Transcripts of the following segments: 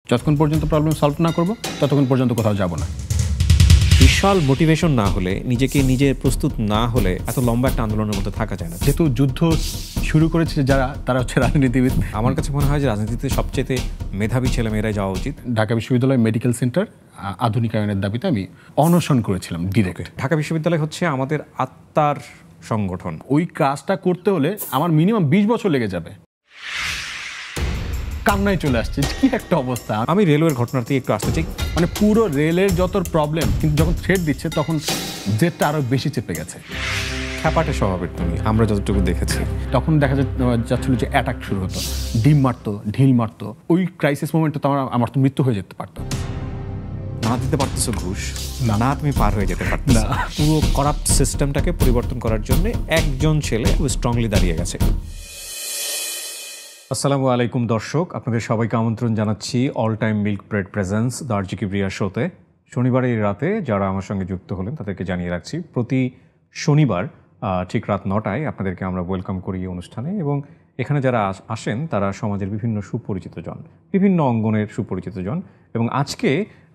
যতক্ষণ পর্যন্ত problem solve না করব ততক্ষণ পর্যন্ত কোথাও যাব না। বিশাল মোটিভেশন না হলে, নিজেকে নিজে প্রস্তুত না হলে এত লম্বা একটা আন্দোলনের মধ্যে থাকা যায় না। যেহেতু যুদ্ধ শুরু করেছে যারা, তারা হচ্ছে রাজনীতিবিদ। আমার কাছে মনে হয় যে রাজনীতিতে সবচেয়ে মেধাবী ছেলেমেয়েরাই যাওয়া উচিত। ঢাকা বিশ্ববিদ্যালয় মেডিকেল সেন্টার আধুনিকায়নের দাবিতে আমি অনশন করেছিলাম ডিরেক্ট। ঢাকা বিশ্ববিদ্যালয় হচ্ছে আমাদের আত্মার সংগঠন। ওই কাজটা করতে হলে আমার মিনিমাম 20 বছর লেগে যাবে। কান্নায় চলে আসছে, কি একটা অবস্থা। আমি রেলওয়ের ঘটনাতে একটু আসতে চাই। মানে পুরো রেলের যত প্রবলেম, কিন্তু যখন থ্রেট দিচ্ছে তখন জেটটা আরো বেশি চেপে গেছে। খ্যাপাটে স্বভাবের তুমি, আমরা যতটুকু দেখেছি। তখন দেখা যাচ্ছিল যে অ্যাটাক শুরু হতো, ডিম মারতো, ঢিল মারতো। ওই ক্রাইসিস মোমেন্টে তো আমার তো মৃত্যু হয়ে যেতে পারতো। না দিতে পারতেছো ঘুষ, না তুমি পার হয়ে যেতে পারতো না। পুরো করাপ্ট সিস্টেমটাকে পরিবর্তন করার জন্য একজন ছেলে খুব স্ট্রংলি দাঁড়িয়ে গেছে। আসসালামু আলাইকুম দর্শক, আপনাদের সবাইকে আমন্ত্রণ জানাচ্ছি all time milk bread presents the RJ Kibria শোতে। শনিবারের রাতে যারা আমার সঙ্গে যুক্ত হলেন তাদেরকে জানিয়ে রাখছি, প্রতি শনিবার ঠিক রাত 9টায় আপনাদেরকে আমরা ওয়েলকাম করি এই অনুষ্ঠানে। এবং এখানে যারা আসেন তারা সমাজের বিভিন্ন সুপরিচিত জন, বিভিন্ন অঙ্গনের সুপরিচিত জন। এবং আজকে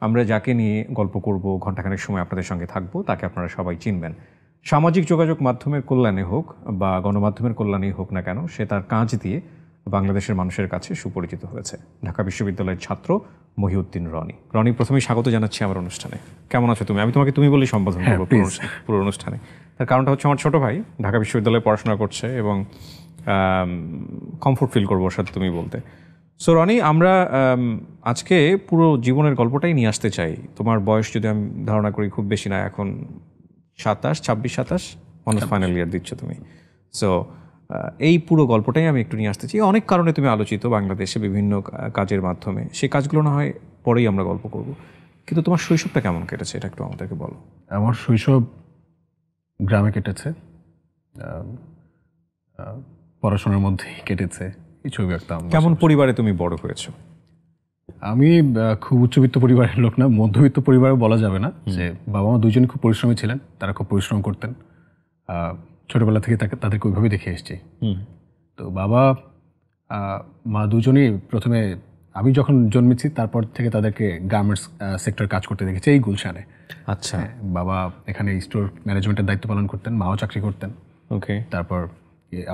আমরা যাকে নিয়ে গল্প করব, ঘণ্টাখানেক সময় আপনাদের সঙ্গে থাকবো, তাকে আপনারা সবাই চিনবেন। সামাজিক যোগাযোগ মাধ্যমের কল্যাণে হোক বা গণমাধ্যমের কল্যাণেই হোক না কেন, সে তার কাজ দিয়ে বাংলাদেশের মানুষের কাছে সুপরিচিত হয়েছে। ঢাকা বিশ্ববিদ্যালয়ের ছাত্র মহিউদ্দিন রনি। রনি, প্রথমেই স্বাগত জানাচ্ছি আমার অনুষ্ঠানে। কেমন আছো তুমি? আমি তোমাকে তুমি বলেই সম্বোধন করবো পুরো অনুষ্ঠানে। তার কারণটা হচ্ছে আমার ছোট ভাই ঢাকা বিশ্ববিদ্যালয়ে পড়াশোনা করছে এবং কমফোর্ট ফিল করবো ওর সাথে তুমি বলতে। সো রনি, আমরা আজকে পুরো জীবনের গল্পটাই নিয়ে আসতে চাই। তোমার বয়স যদি আমি ধারণা করি খুব বেশি না, এখন 26-27 অনার্স ফাইনাল ইয়ার দিচ্ছ তুমি। সো এই পুরো গল্পটাই আমি একটু নিয়ে আসতে চাই। অনেক কারণে তুমি আলোচিত বাংলাদেশে বিভিন্ন কাজের মাধ্যমে, সেই কাজগুলো না হয় পরেই আমরা গল্প করব, কিন্তু তোমার শৈশবটা কেমন কেটেছে এটা একটু আমাদেরকে বলো। আমার শৈশব গ্রামে কেটেছে, পড়াশোনার মধ্যেই কেটেছে। এই ছবি আঁকতাম। কেমন পরিবারে তুমি বড় হয়েছো? আমি খুব উচ্চবিত্ত পরিবারের লোক না, মধ্যবিত্ত পরিবারও বলা যাবে না। যে বাবা মা দুজনই খুব পরিশ্রমী ছিলেন, তারা খুব পরিশ্রম করতেন। ছোটবেলা থেকে তাদেরকে ওইভাবে দেখে এসেছি। তো বাবা মা দুজনেই প্রথমে, আমি যখন জন্মেছি তারপর থেকে তাদেরকে গার্মেন্টস সেক্টর কাজ করতে দেখেছি এই গুলশানে। আচ্ছা। বাবা এখানে স্টোর ম্যানেজমেন্টের দায়িত্ব পালন করতেন, মাও চাকরি করতেন। ওকে। তারপর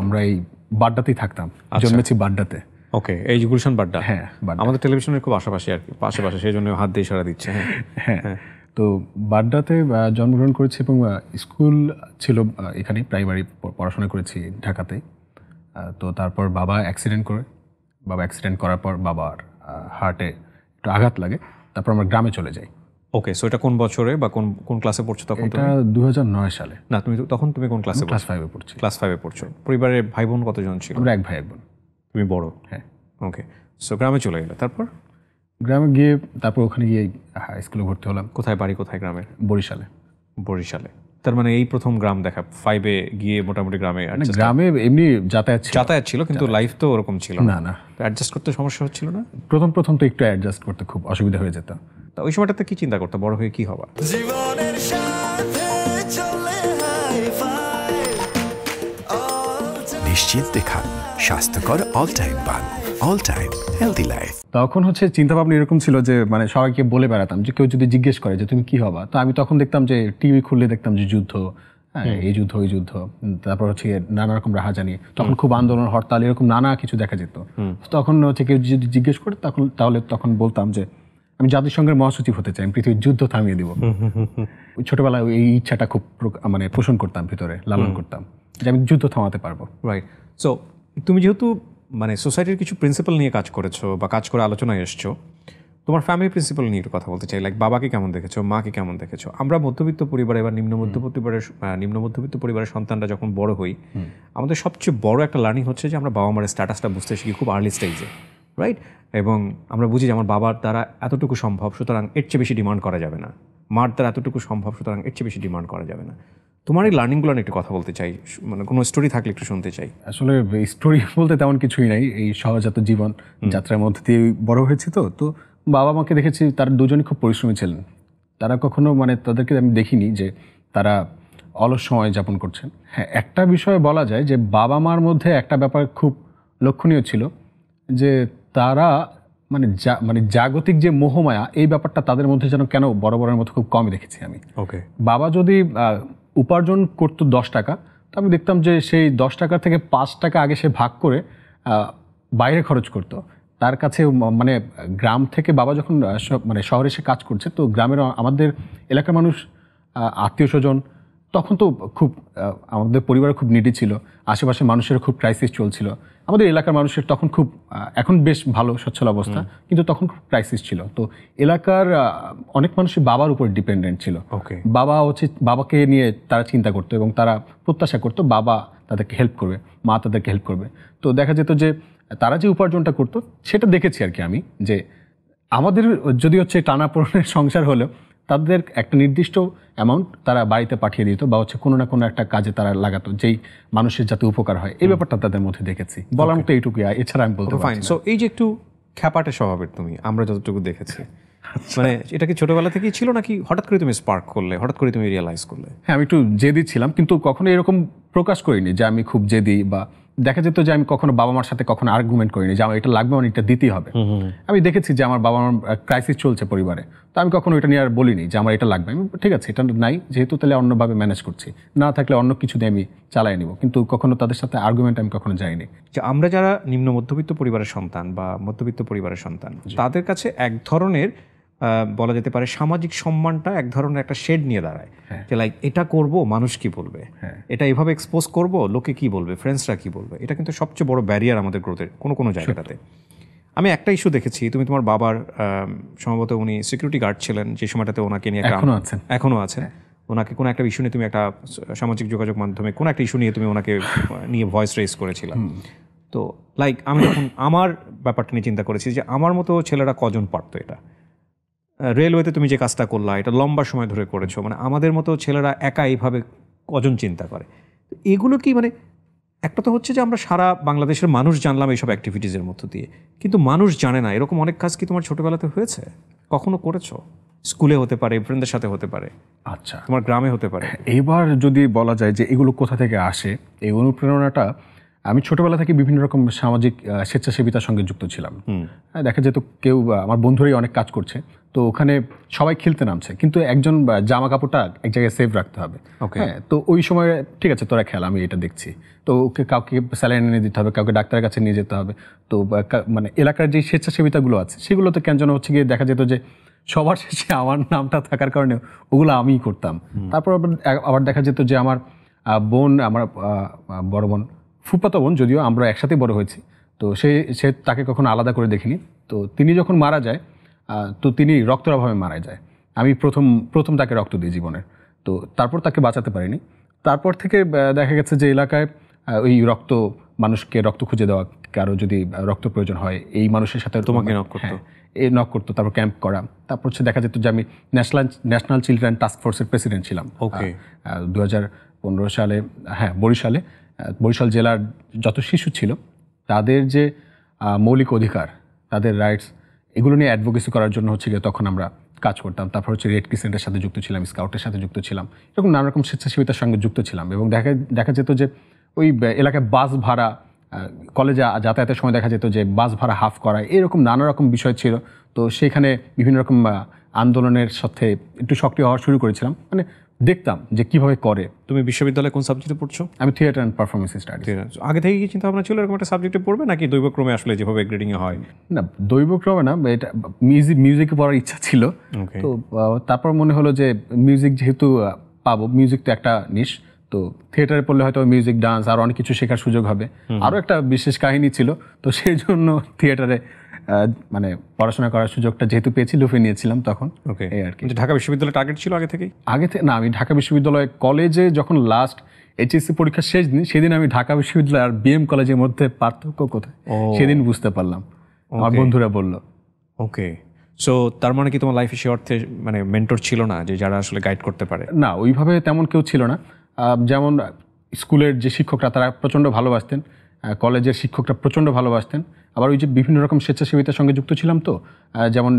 আমরা এই বাড্ডাতেই থাকতাম, জন্মেছি বাড্ডাতে। ওকে, এই যে গুলশান বাড্ডা। হ্যাঁ, আমাদের টেলিভিশনের খুব আশেপাশে আর কি, পাশে সেই জন্য হাত দিয়ে ইশারা দিচ্ছে। হ্যাঁ, তো বাড্ডাতে জন্মগ্রহণ করেছি এবং স্কুল ছিল এখানেই, প্রাইমারি পড়াশোনা করেছি ঢাকাতে। তো তারপর বাবা অ্যাক্সিডেন্ট করার পর বাবার হার্টে একটু আঘাত লাগে, তারপর আমরা গ্রামে চলে যাই। ওকে, সো এটা কোন বছরে বা কোন ক্লাসে পড়ছো তখন? এটা 2009 সালে। না, তখন তুমি কোন ক্লাসে? ক্লাস 5-এ পড়ছি। ক্লাস 5-এ পড়ছো। পরিবারের ভাই বোন কতজন ছিল? আমরা এক ভাই এক বোন। তুমি বড়? হ্যাঁ। ওকে, সো গ্রামে চলে গেলে, তারপর? গ্রামে গিয়ে তারপর ওখানে গিয়ে স্কুলে ভর্তি হলাম। কোথায় বাড়ি, কোথায় গ্রামে? বরিশালে। বরিশালে। তার মানে এই প্রথম গ্রাম দেখা, 5-এ গিয়ে মোটামুটি গ্রামে। গ্রামে এমনি যাতায়াত ছিল, কিন্তু লাইফ তো ওরকম ছিল না। অ্যাডজাস্ট করতে সমস্যা হচ্ছিল না? প্রথম তো একটু অ্যাডজাস্ট করতে খুব অসুবিধা হয়ে যেত। তা ওই সময়টাতে কি চিন্তা করতে, বড় হয়ে কি হবা? জীবনের সাথে চলে নিশ্চিন্তে খান স্বাস্থ্যকর অল টাইম পান, অল টাইম হেলদি লাইফ। তখন হচ্ছে চিন্তা ভাবনা এরকম ছিল যে মানে সবাইকে বলে বেড়াতাম যে কেউ যদি জিজ্ঞেস করে যে তুমি কি হবা, তো আমি তখন দেখতাম যে টিভি খুললে দেখতাম যে যুদ্ধ, এই যুদ্ধ ওই যুদ্ধ, তারপর হচ্ছে নানা রকম রাহাজানি, তখন খুব আন্দোলন, হরতাল, এরকম নানা কিছু দেখা যেত। তখন হচ্ছে কেউ যদি জিজ্ঞেস করে তাহলে তখন বলতাম যে আমি জাতিসংঘের মহাসচিব হতে চাই, পৃথিবীর যুদ্ধ থামিয়ে দিব। ছোটবেলায় এই ইচ্ছাটা খুব মানে পোষণ করতাম, ভিতরে লালন করতাম যে আমি যুদ্ধ থামাতে পারবো। রাইট। সো তুমি যেহেতু মানে সোসাইটির কিছু প্রিন্সিপাল নিয়ে কাজ করেছো বা কাজ করে আলোচনায় এসছো, তোমার ফ্যামিলি প্রিন্সিপাল নিয়ে একটু কথা বলতে চাই। লাইক বাবাকে কেমন দেখেছো, মাকে কেমন দেখেছো? আমরা মধ্যবিত্ত পরিবারে বা নিম্ন মধ্যবিত্ত পরিবারের সন্তানরা যখন বড় হই, আমাদের সবচেয়ে বড় একটা লার্নিং হচ্ছে যে আমরা বাবা মার স্ট্যাটাসটা বুঝতে শিখি খুব আর্লি স্টেজে, রাইট? এবং আমরা বুঝি যে আমার বাবার দ্বারা এতটুকু সম্ভব, সুতরাং এর চেয়ে বেশি ডিমান্ড করা যাবে না। মার দ্বারা এতটুকু সম্ভব, সুতরাং এর চেয়ে বেশি ডিমান্ড করা যাবে না। তোমার এই লার্নিংগুলো নিয়ে একটু কথা বলতে চাই, মানে কোনো স্টোরি থাকলে একটু শুনতে চাই। আসলে স্টোরি বলতে তেমন কিছুই নাই, এই সহজাত জীবন যাত্রার মধ্যে দিয়ে বড় হয়েছি। তো বাবা মাকে দেখেছি তারা দুজনই খুব পরিশ্রমী ছিলেন। তারা কখনো মানে তাদেরকে আমি দেখিনি যে তারা অলস সময় যাপন করছেন। হ্যাঁ, একটা বিষয় বলা যায় যে বাবা মার মধ্যে একটা ব্যাপার খুব লক্ষণীয় ছিল যে তারা মানে জাগতিক যে মোহমায়া, এই ব্যাপারটা তাদের মধ্যে যেন কেন বরাবরের মতো খুব কমই দেখেছি আমি। ওকে, বাবা যদি উপার্জন করতো 10 টাকা, তো আমি দেখতাম যে সেই 10 টাকা থেকে 5 টাকা আগে সে ভাগ করে বাইরে খরচ করতো। তার কাছে মানে গ্রাম থেকে বাবা যখন মানে শহরে এসে কাজ করছে, তো গ্রামের আমাদের এলাকার মানুষ, আত্মীয় স্বজন তখন তো খুব আমাদের পরিবার খুব নিডি ছিল, আশেপাশে মানুষের খুব ক্রাইসিস চলছিল। আমাদের এলাকার মানুষের তখন খুব এখন বেশ ভালো সচ্ছল অবস্থা, কিন্তু তখন খুব ক্রাইসিস ছিল। তো এলাকার অনেক মানুষই বাবার উপর ডিপেন্ডেন্ট ছিল। ওকে, বাবাকে নিয়ে তারা চিন্তা করতো এবং তারা প্রত্যাশা করতো বাবা তাদেরকে হেল্প করবে, মা তাদেরকে হেল্প করবে। তো দেখা যেত যে তারা যে উপার্জনটা করতো সেটা দেখেছি আর কি আমি, যে আমাদের যদি হচ্ছে টানাপোড়েনের সংসার হলেও তাদের একটা নির্দিষ্ট অ্যামাউন্ট তারা বাড়িতে পাঠিয়ে দিত, বা হচ্ছে কোনো না কোনো একটা কাজে তারা লাগাতো, যেই মানুষের যাতে উপকার হয়, এই ব্যাপারটা তাদের মধ্যে দেখেছি। বলার মতো এইটুকুই, এছাড়া আমি বলতে ফাইন। পারছি না। সো এই যে একটু খ্যাপাটে স্বভাবের তুমি, আমরা যতটুকু দেখেছি, মানে এটা কি ছোটবেলা থেকেই ছিল নাকি হঠাৎ করে তুমি স্পার্ক করলে, হঠাৎ করে তুমি রিয়েলাইজ করলে? হ্যাঁ, আমি একটু জেদি ছিলাম, কিন্তু কখনো এরকম প্রকাশ করিনি যে আমি খুব জেদি, বা দেখা যেত যে আমি কখনো বাবা মার সাথে কখনো আর্গুমেন্ট করিনি যে আমার এটা লাগবে, মানে এটা দিতেই হবে। আমি দেখেছি যে আমার বাবা মার ক্রাইসিস চলছে পরিবারে, তো আমি কখনো এটা নিয়ে আর বলিনি যে আমার এটা লাগবে। আমি ঠিক আছে, এটা নাই যেহেতু, তাহলে অন্যভাবে ম্যানেজ করছি, না থাকলে অন্য কিছু দিয়ে আমি চালাই নিব, কিন্তু কখনো তাদের সাথে আর্গুমেন্ট আমি কখনো যাইনি। যে আমরা যারা নিম্ন মধ্যবিত্ত পরিবারের সন্তান বা মধ্যবিত্ত পরিবারের সন্তান, তাদের কাছে এক ধরনের বলা যেতে পারে সামাজিক সম্মানটা এক ধরনের একটা শেড নিয়ে দাঁড়ায়, যে লাইক এটা করব মানুষ কি বলবে, এটা এভাবে এক্সপোজ করব লোকে কি বলবে, ফ্রেন্ডসরা কি বলবে। এটা কিন্তু সবচেয়ে বড় ব্যারিয়ার আমাদের গ্রোথের কোনো জায়গাটাতে। আমি একটা ইস্যু দেখেছি, তুমি তোমার বাবার সম্ভবত উনি সিকিউরিটি গার্ড ছিলেন যে সময়টাতে, ওনাকে নিয়ে এখনো আছেন, ওনাকে কোনো একটা ইস্যু নিয়ে তুমি একটা সামাজিক যোগাযোগ মাধ্যমে কোনো একটা ইস্যু নিয়ে তুমি ওনাকে নিয়ে ভয়েস রেজ করেছিলাম। তো লাইক আমি যখন আমার ব্যাপারটা নিয়ে চিন্তা করেছি যে আমার মতো ছেলেরা কজন পারতো এটা, রেলওয়েতে তুমি যে কাজটা করলা এটা লম্বা সময় ধরে করেছো, মানে আমাদের মতো ছেলেরা একা এইভাবে কজন চিন্তা করে। এগুলো কি মানে একটা তো হচ্ছে যে আমরা সারা বাংলাদেশের মানুষ জানলাম এইসব অ্যাক্টিভিটিসের মধ্য দিয়ে, কিন্তু মানুষ জানে না এরকম অনেক কাজ কি তোমার ছোটবেলাতে হয়েছে, কখনো করেছো? স্কুলে হতে পারে, ফ্রেন্ডদের সাথে হতে পারে, আচ্ছা, তোমার গ্রামে হতে পারে। এবার যদি বলা যায় যে এগুলো কোথা থেকে আসে, এই অনুপ্রেরণাটা আমি ছোটবেলা থেকে বিভিন্ন রকম সামাজিক স্বেচ্ছাসেবিতার সঙ্গে যুক্ত ছিলাম। দেখা যেত কেউ আমার বন্ধুরাই অনেক কাজ করছে, তো ওখানে সবাই খেলতে নামছে, কিন্তু একজন জামা কাপড়টা এক জায়গায় সেভ রাখতে হবে। হ্যাঁ, তো ওই সময় ঠিক আছে তোরা খেল, আমি এটা দেখছি। তো ওকে কাউকে স্যালাইন এনে দিতে হবে, কাউকে ডাক্তারের কাছে নিয়ে যেতে হবে। তো মানে এলাকার যে স্বেচ্ছাসেবিতাগুলো আছে সেগুলোতে কেন যেন হচ্ছে গিয়ে দেখা যেত যে সবার শেষে আমার নামটা থাকার কারণে ওগুলো আমিই করতাম। তারপর আবার দেখা যেত যে আমার বোন, আমার বড় বোন, ফুফাতো বোন, যদিও আমরা একসাথে বড় হয়েছি, তো সে তাকে কখনো আলাদা করে দেখিনি। তো তিনি যখন মারা যায়, তো তিনি রক্তের অভাবে মারা যায়। আমি প্রথম তাকে রক্ত দিই জীবনের। তো তারপর তাকে বাঁচাতে পারিনি। তারপর থেকে দেখা গেছে যে এলাকায় ওই মানুষকে রক্ত খুঁজে দেওয়া, কারো যদি রক্ত প্রয়োজন হয় এই মানুষের সাথে তোমাকে নক করতো, নক করতো, তারপর ক্যাম্প করা। তারপর হচ্ছে দেখা যেত যে আমি ন্যাশনাল চিলড্রেন টাস্ক ফোর্সের প্রেসিডেন্ট ছিলাম 2015 সালে। হ্যাঁ, বরিশাল জেলার যত শিশু ছিল তাদের যে মৌলিক অধিকার, তাদের রাইটস, এগুলো নিয়ে অ্যাডভোকেসি করার জন্য হচ্ছে গিয়ে তখন আমরা কাজ করতাম। তারপর হচ্ছে রেড ক্রিসেন্টের সাথে যুক্ত ছিলাম, স্কাউটের সাথে যুক্ত ছিলাম, এরকম নানা রকম স্বেচ্ছাসেবিতার সঙ্গে যুক্ত ছিলাম। এবং দেখা যেত যে ওই এলাকায় বাস ভাড়া, কলেজে যাতায়াতের সময় দেখা যেত যে বাস ভাড়া হাফ করা, এরকম নানা রকম বিষয় ছিল। তো সেখানে বিভিন্ন রকম আন্দোলনের সাথে একটু সক্রিয় হওয়া শুরু করেছিলাম, মানে দেখতাম যে কিভাবে করে। তুমি বিশ্ববিদ্যালয়ে কোন সাবজেক্টে পড়ছো? আমি থিয়েটার অ্যান্ড পারফরমেন্স স্টাডিজ। আগে থেকে কি চিন্তা ভাবনা ছিল এরকম একটা সাবজেক্টে পড়বে, নাকি দৈবক্রমে আসলে যেভাবে গ্রেডিংয়ে হয়? না, দৈবক্রমে না, এটা মিউজিকে পড়ার ইচ্ছা ছিল। তো তারপর মনে হলো যে মিউজিক যেহেতু পাবো, মিউজিক তো একটা নিশ, তো থিয়েটারে পড়লে হয়তো মিউজিক, ডান্স আর অনেক কিছু শেখার সুযোগ হবে। আরও একটা বিশেষ কাহিনী ছিল, তো সেই জন্য থিয়েটারে মানে পড়াশোনা করার সুযোগটা যেহেতু পেয়েছি, লুফে নিয়েছিলাম তখন। এই আর কি। ঢাকা বিশ্ববিদ্যালয় টার্গেট ছিল আগে থেকেই? না, আমি ঢাকা বিশ্ববিদ্যালয় কলেজে যখন লাস্ট এইচএসসি পরীক্ষার শেষ দিন, সেদিন আমি ঢাকা বিশ্ববিদ্যালয় আর বিএম কলেজের মধ্যে পার্থক্য কোথায় সেদিন বুঝতে পারলাম, আমার বন্ধুরা বলল। ওকে, সো তার মানে কি তোমার লাইফে সে অর্থে মানে মেন্টর ছিল না যে যারা আসলে গাইড করতে পারে? না, ওইভাবে তেমন কেউ ছিল না। যেমন স্কুলের যে শিক্ষকরা তারা প্রচণ্ড ভালোবাসতেন, কলেজের শিক্ষকরা প্রচণ্ড ভালোবাসতেন। আবার ওই যে বিভিন্ন রকম স্বেচ্ছাসেবিতার সঙ্গে যুক্ত ছিলাম, তো যেমন